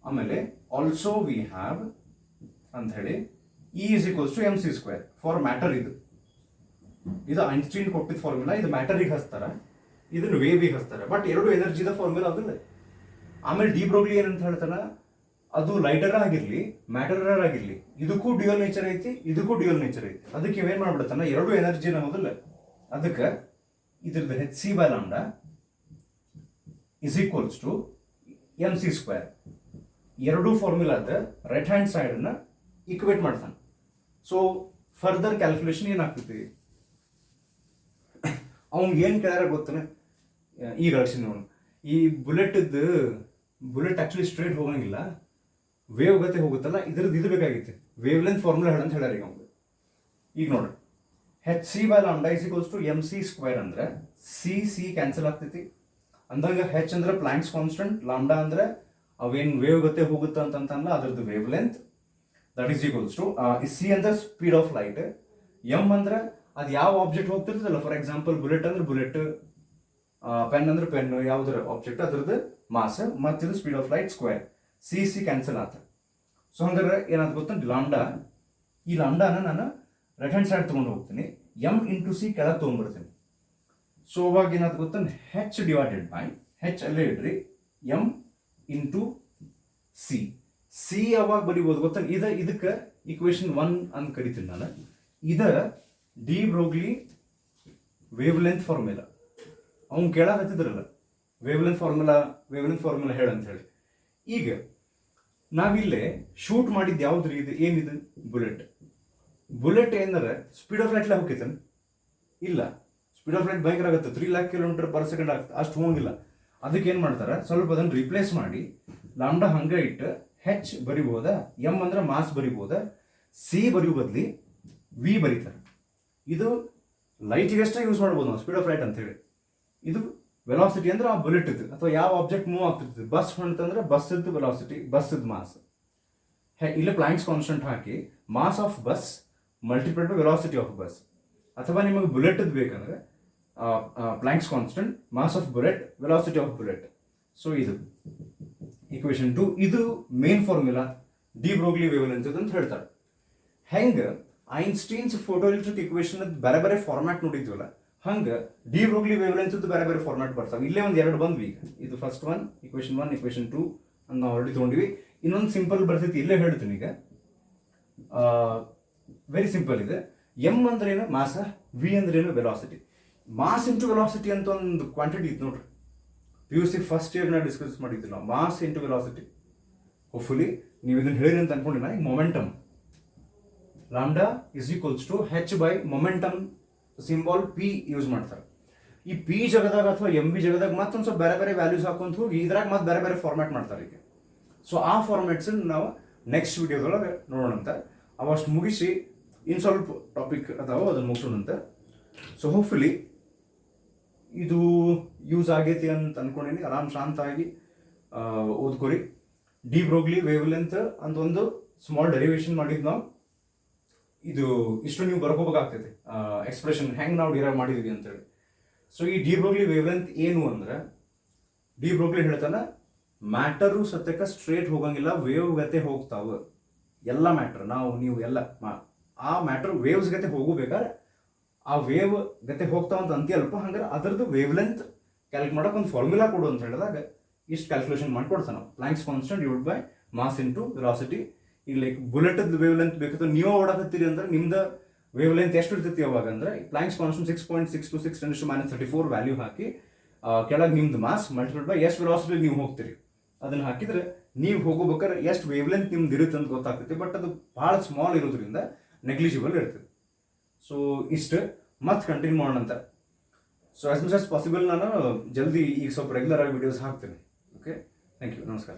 ಆಮೇಲೆ ಆಲ್ಸೋ ವಿ ಹ್ಯಾವ್ ಅಂತ ಹೇಳಿ E is equals to M C square for matter. ಇದು ಐನ್ಸ್ಟೀನ್ ಕೊಟ್ಟಿದ್ದ ಫಾರ್ಮುಲಾ. ಇದು ಮ್ಯಾಟರಿಗೆ ಹಚ್ತಾರೆ, ಇದನ್ನು ವೇವಿಗೆ ಹಚ್ತಾರೆ. ಬಟ್ ಎರಡು ಎನರ್ಜಿದ ಫಾರ್ಮುಲಾ ಅದಲ್ಲ. ಆಮೇಲೆ ಡಿ ಬ್ರೋಗ್ಲಿ ಏನಂತ ಹೇಳ್ತಾನೆ, ಅದು ಲೈಟರ್ ಆಗಿರ್ಲಿ ಮ್ಯಾಟರ್ ಆಗಿರ್ಲಿ, ಇದಕ್ಕೂ ಡ್ಯೂಯಲ್ ನೇಚರ್ ಐತಿ, ಇದಕ್ಕೂ ಡ್ಯೂಯಲ್ ನೇಚರ್ ಐತಿ. ಅದಕ್ಕೆ ಇವೇನ್ ಮಾಡ್ಬಿಡ್ತಾನೆ, ಎರಡು ಎನರ್ಜಿನ ಹೋದಲ್ಲ, ಅದಕ್ಕೆ ಇದ್ರದ್ದು H C by lambda is equals to M C square. ಎರಡು ಫಾರ್ಮುಲಾದ ರೈಟ್ ಹ್ಯಾಂಡ್ ಸೈಡನ್ನ ಈಕ್ವೇಟ್ ಮಾಡ್ತಾನೆ. ಸೊ ಫರ್ದರ್ ಕ್ಯಾಲ್ಕುಲೇಷನ್ ಏನಾಗ್ತೈತಿ, ಅವ್ನಿಗೆ ಏನು ಕೇಳ್ಯಾರ ಗೊತ್ತಾನೆ. ಈಗ ಅಳಿಸಿ ನೋಡು, ಈ ಬುಲೆಟ್ ಆಕ್ಚುಲಿ ಸ್ಟ್ರೇಟ್ ಹೋಗಂಗಿಲ್ಲ, ವೇವ್ ಗತೆ ಹೋಗುತ್ತಲ್ಲ, ಇದ್ರದ್ದು ಇದು ಬೇಕಾಗಿತ್ತು, ವೇವ್ ಲೆಂತ್ ಫಾರ್ಮುಲಾ ಹೇಳಂತ ಹೇಳ್ಯಾರ ಈಗ ಅವ್ನಿಗೆ. ಈಗ ನೋಡ್ರಿ, H C by lambda is equals to M C square ಅಂದ್ರೆ ಸಿ ಕ್ಯಾನ್ಸಲ್ ಆಗ್ತೈತಿ. ಅಂದಾಗ ಹೆಚ್ ಅಂದ್ರೆ ಪ್ಲಾಂಕ್ಸ್ ಕಾನ್ಸ್ಟೆಂಟ್, ಲಾಂಡಾ ಅಂದ್ರೆ ಅವೇನು ವೇವ್ ಗತೆ ಹೋಗುತ್ತೆ ಅಂತಂತಲ್ಲ ಅದ್ರದ್ದು wavelength, that is equals to C ಅಂದ್ರೆ ಸ್ಪೀಡ್ ಆಫ್ ಲೈಟ್, ಎಮ್ ಅಂದ್ರೆ ಅದು ಯಾವ ಆಬ್ಜೆಕ್ಟ್ ಹೋಗ್ತಿರ್ತದಲ್ಲ. ಫಾರ್ ಎಕ್ಸಾಂಪಲ್ ಬುಲೆಟ್ ಅಂದ್ರೆ ಬುಲೆಟ್, ಪೆನ್ ಅಂದ್ರೆ ಪೆನ್, ಯಾವ್ದಾರ ಆಬ್ಜೆಕ್ಟ್ ಅದ್ರದ್ದು ಮಾಸ್, ಮತ್ತಿದು speed of light square, C cancel ಆತ. ಸೊ ಹಂಗಾರೆ ಏನಾದ್ರು ಗೊತ್ತ, ಲಾಂಡಾ, ಈ ಲಾಂಡಾನ ನಾನು ರೈಟ್ ಹ್ಯಾಂಡ್ ಸೈಡ್ ತೊಗೊಂಡು ಹೋಗ್ತೀನಿ, ಎಮ್ ಇಂಟು ಸಿ ಕೆಳಗೆ ತೊಗೊಂಡ್ಬಿಡ್ತೀನಿ. ಸೊ ಅವಾಗ ಏನಾದ್ರು ಗೊತ್ತ, ಹೆಚ್ ಡಿವೈಡೆಡ್ ಬೈ, ಹೆಚ್ ಅಲ್ಲೇ ಇಡ್ರಿ, ಎಮ್ ಇಂಟು ಸಿ ಯಾವಾಗ ಬರೀಬೋದು ಗೊತ್ತ, ಇದಕ್ಕೆ ಇಕ್ವೇಶನ್ 1 ಅಂತ ಕರಿತೀನಿ ನಾನು. D Broglie wave length formula. ಅವ್ನು ಕೇಳಾಕ ಹತ್ತಿದ್ರಲ್ಲ ವೇವ್ ಲೆಂತ್ ಫಾರ್ಮುಲಾ ಹೇಳಂತ ಹೇಳಿ. ಈಗ ನಾವಿಲ್ಲೇ ಶೂಟ್ ಮಾಡಿದ್ದು ಯಾವ್ದ್ರಿ, ಇದು ಏನಿದು ಬುಲೆಟ್ ಏನಾರ ಸ್ಪೀಡ್ ಆಫ್ ಲೈಟ್ಲೆ ಹೋಗ್ತೈತೇನು? ಇಲ್ಲ, ಸ್ಪೀಡ್ ಆಫ್ ಲೈಟ್ ಭಯಂಕರ ಆಗುತ್ತೆ, 3 lakh km/s ಆಗ್ತದೆ, ಅಷ್ಟು ಹೋಗಿಲ್ಲ. ಅದಕ್ಕೆ ಏನು ಮಾಡ್ತಾರೆ, ಸ್ವಲ್ಪ ಅದನ್ನು ರಿಪ್ಲೇಸ್ ಮಾಡಿ ಲಾಂಡಾ ಹಂಗೆ ಇಟ್ಟು ಹೆಚ್ ಬರಿಬೋದಾ, ಎಮ್ ಅಂದ್ರೆ ಮಾಸ್ ಬರಿಬೋದಾ, ಸಿ ಬರೆಯೋ ಬದಲಿ ವಿ ಬರೀತಾರೆ. ಇದು ಲೈಟಿಗಷ್ಟೇ ಯೂಸ್ ಮಾಡ್ಬೋದು ನಾವು ಸ್ಪೀಡ್ ಆಫ್ ಲೈಟ್ ಅಂತ ಹೇಳಿ. ಇದು ವೆಲಾಸಿಟಿ ಅಂದ್ರೆ ಆ ಬುಲೆಟ್ ಇದ್ದು ಅಥವಾ ಯಾವ ಆಬ್ಜೆಕ್ಟ್ ಮೂವ್ ಆಗ್ತಿರ್ತದೆ. ಬಸ್ ಹೊಂಟಂದ್ರೆ ಬಸ್ಸದ್ದು ವೆಲಾಸಿಟಿ, ಬಸ್ಸದ್ದು ಮಾಸ್. ಇಲ್ಲೇ ಪ್ಲಾಂಕ್ಸ್ ಕಾನ್ಸ್ಟೆಂಟ್ ಹಾಕಿ mass of bus multiplied by velocity of bus. ಅಥವಾ ನಿಮಗೆ ಬುಲೆಟ್ ಬೇಕಂದ್ರೆ Planck's constant, mass of bullet, velocity of bullet. So ಇದು ಇಕ್ವೇಶನ್ 2. ಇದು main formula de Broglie wavelength ಅಂತ ಹೇಳ್ತಾರೆ. ಹೆಂಗೆ ಐನ್ಸ್ಟೀನ್ಸ್ ಫೋಟೋ ಎಲೆಕ್ಟ್ರಿಕ್ ಇಕ್ವೇಶನ್ ಬೇರೆ ಬೇರೆ ಫಾರ್ಮ್ಯಾಟ್ ನೋಡಿದ್ವಲ್ಲ, ಹಂಗೆ ಡಿ ಬ್ರೋಗ್ಲಿ ವೇವ್ ಲೆಂತ್ ಬೇರೆ ಬೇರೆ ಫಾರ್ಮ್ಯಾಟ್ ಬರ್ತಾವೆ. ಇಲ್ಲೇ ಒಂದು 2 ಬಂದ್ವಿ. ಈಗ ಇದು ಫಸ್ಟ್ ಒನ್ ಇಕ್ವೇಶನ್ 1, ಇಕ್ವೇಶನ್ 2 ಅಂತ ನಾವು ಆಲ್ರೆಡಿ ತೊಗೊಂಡಿವಿ. ಇನ್ನೊಂದು ಸಿಂಪಲ್ ಬರ್ತೈತಿ, ಇಲ್ಲೇ ಹೇಳ್ತೀನಿ ಈಗ. ವೆರಿ ಸಿಂಪಲ್ ಇದೆ. ಎಮ್ ಅಂದ್ರೆ ಏನು ಮಾಸ, ವಿ ಅಂದ್ರೆ ಏನು ವೆಲಾಸಿಟಿ. ಮಾಸ್ ಇಂಟು ವೆಲಾಸಿಟಿ ಅಂತ ಒಂದು ಕ್ವಾಂಟಿಟಿ ಇತ್ತು ನೋಡ್ರಿ, PUC ಫಸ್ಟ್ ಇಯರ್ನ ಡಿಸ್ಕಸ್ ಮಾಡಿದ್ದಿಲ್ಲ, ಮಾಸ್ ಇಂಟು ವೆಲಾಸಿಟಿ. ಹೋಪ್ಫುಲಿ ನೀವು ಇದನ್ನು ಹೇಳಿರಿ ಅಂತ ಅನ್ಕೊಂಡಿನ. ಈಗ momentum lambda is equals to H by momentum symbol P use ಮಾಡ್ತಾರೆ. ಈ ಪಿ ಜಗದಾಗ ಅಥವಾ ಎಮ್ ವಿ ಜಗದಾಗ ಮತ್ತೊಂದು ಸ್ವಲ್ಪ ಬೇರೆ ಬೇರೆ ವ್ಯಾಲ್ಯೂಸ್ ಹಾಕೊಂತ ಹೋಗಿ ಇದ್ರಾಗ ಮತ್ತೆ ಬೇರೆ ಬೇರೆ ಫಾರ್ಮ್ಯಾಟ್ ಮಾಡ್ತಾರೆ ಈಗ. ಸೊ ಆ ಫಾರ್ಮ್ಯಾಟ್ಸ್ ನಾವು ನೆಕ್ಸ್ಟ್ ವಿಡಿಯೋದೊಳಗೆ ನೋಡೋಣಂತ. ಅವಷ್ಟು ಮುಗಿಸಿ ಇನ್ನು ಸ್ವಲ್ಪ ಟಾಪಿಕ್ ಅದಾವ ಅದನ್ನು ಮುಗಿಸೋಣಂತ. ಸೊ ಹೋಪ್ಫುಲಿ ಇದು ಯೂಸ್ ಆಗೈತಿ ಅಂತ ಅನ್ಕೊಂಡೀನಿ. ಆರಾಮ್ ಶಾಂತಾಗಿ ಓದ್ಕೊರಿ. ಡಿ ಬ್ರೋಗ್ಲಿ ವೇವ್ ಲೆಂತ್ ಅಂತ ಒಂದು ಸ್ಮಾಲ್ ಡೆರಿವೇಶನ್ ಮಾಡಿದ್ ನಾವು. ಇದು ಇಷ್ಟು ನೀವು ಬರ್ಕೋಬೇಕಾಗ್ತೈತಿ ಎಕ್ಸ್ಪ್ರೆಷನ್ ಹೆಂಗೆ ನಾವು ಡಿರೈವ್ ಮಾಡಿದ್ವಿ ಅಂತೇಳಿ. ಸೊ ಈ ಡಿ ಬ್ರೋಗ್ಲಿ ವೇವ್ ಲೆಂತ್ ಏನು ಅಂದ್ರೆ, ಡಿ ಬ್ರೋಗ್ಲಿ ಹೇಳ್ತಾನೆ ಮ್ಯಾಟರು ಸತ್ಯಕ್ಕೆ ಸ್ಟ್ರೇಟ್ ಹೋಗಂಗಿಲ್ಲ, ವೇವ್ ಗತೆ ಹೋಗ್ತಾವ. ಎಲ್ಲ ಮ್ಯಾಟ್ರ್ ನಾವು ನೀವು ಎಲ್ಲ ಆ ಮ್ಯಾಟ್ರ್ ವೇವ್ಸ್ ಗತೆ ಹೋಗಬೇಕಾದ್ರೆ ಆ ವೇವ್ ಗತೆ ಹೋಗ್ತಾವಂತ ಅಂತೀಯಲ್ಪ, ಹಂಗಾರೆ ಅದರದ್ದು ವೇವ್ ಲೆಂತ್ ಕ್ಯಾಲ್ಕುಲೇಟ್ ಮಾಡೋಕೆ ಒಂದು ಫಾರ್ಮುಲಾ ಕೊಡು ಅಂತ ಹೇಳಿದಾಗ ಇಷ್ಟು ಕ್ಯಾಲ್ಕುಲೇಷನ್ ಮಾಡ್ಕೊಡ್ತಾನೆ ನಾವು. Planck's constant divide by mass into velocity. ಈಗ ಲೈಕ್ ಬುಲೆಟದ್ದು ವೇವ್ ಲೆಂತ್ ಬೇಕಿತ್ತು ನೀವು ಓಡಾಕತ್ತೀರಿ ಅಂದ್ರೆ ನಿಮ್ದು ವೇವ್ ಲೆಂತ್ ಎಷ್ಟು ಇರ್ತೈತಿ ಯಾವಾಗ ಅಂದ್ರೆ ಪ್ಲಾಂಕ್ಸ್ ಕಾನ್ಸ್ಟೆಂಟ್ 6.626 × -34 ವ್ಯಾಲ್ಯೂ ಹಾಕಿ ಕೆಳಗೆ ನಿಮ್ದು ಮಾಸ್ ಮಲ್ಟಿಪ್ಲೈಡ್ ಬೈ ಎಷ್ಟು ವೆಲಾಸಿಟಿ ನೀವು ಹೋಗ್ತೀರಿ ಅದನ್ನು ಹಾಕಿದ್ರೆ ನೀವು ಹೋಗೋಬೇಕಾದ್ರೆ ಎಷ್ಟು ವೇವ್ ಲೆಂತ್ ನಿಮ್ದು ಇರುತ್ತೆ ಅಂತ ಗೊತ್ತಾಗ್ತೈತಿ. ಬಟ್ ಅದು ಭಾಳ ಸ್ಮಾಲ್ ಇರೋದ್ರಿಂದ ನೆಗ್ಲಿಜಿಬಲ್ ಇರ್ತದೆ. ಸೊ ಇಷ್ಟು ಮತ್ತೆ ಕಂಟಿನ್ಯೂ ಮಾಡೋಣ ಅಂತ. So as much as possible ನಾನು ಜಲ್ದಿ ಈಗ ಸ್ವಲ್ಪ ರೆಗ್ಯುಲರ್ ಆಗಿ ವಿಡಿಯೋಸ್ ಹಾಕ್ತೀನಿ. ಓಕೆ, ಥ್ಯಾಂಕ್ ಯು, ನಮಸ್ಕಾರ.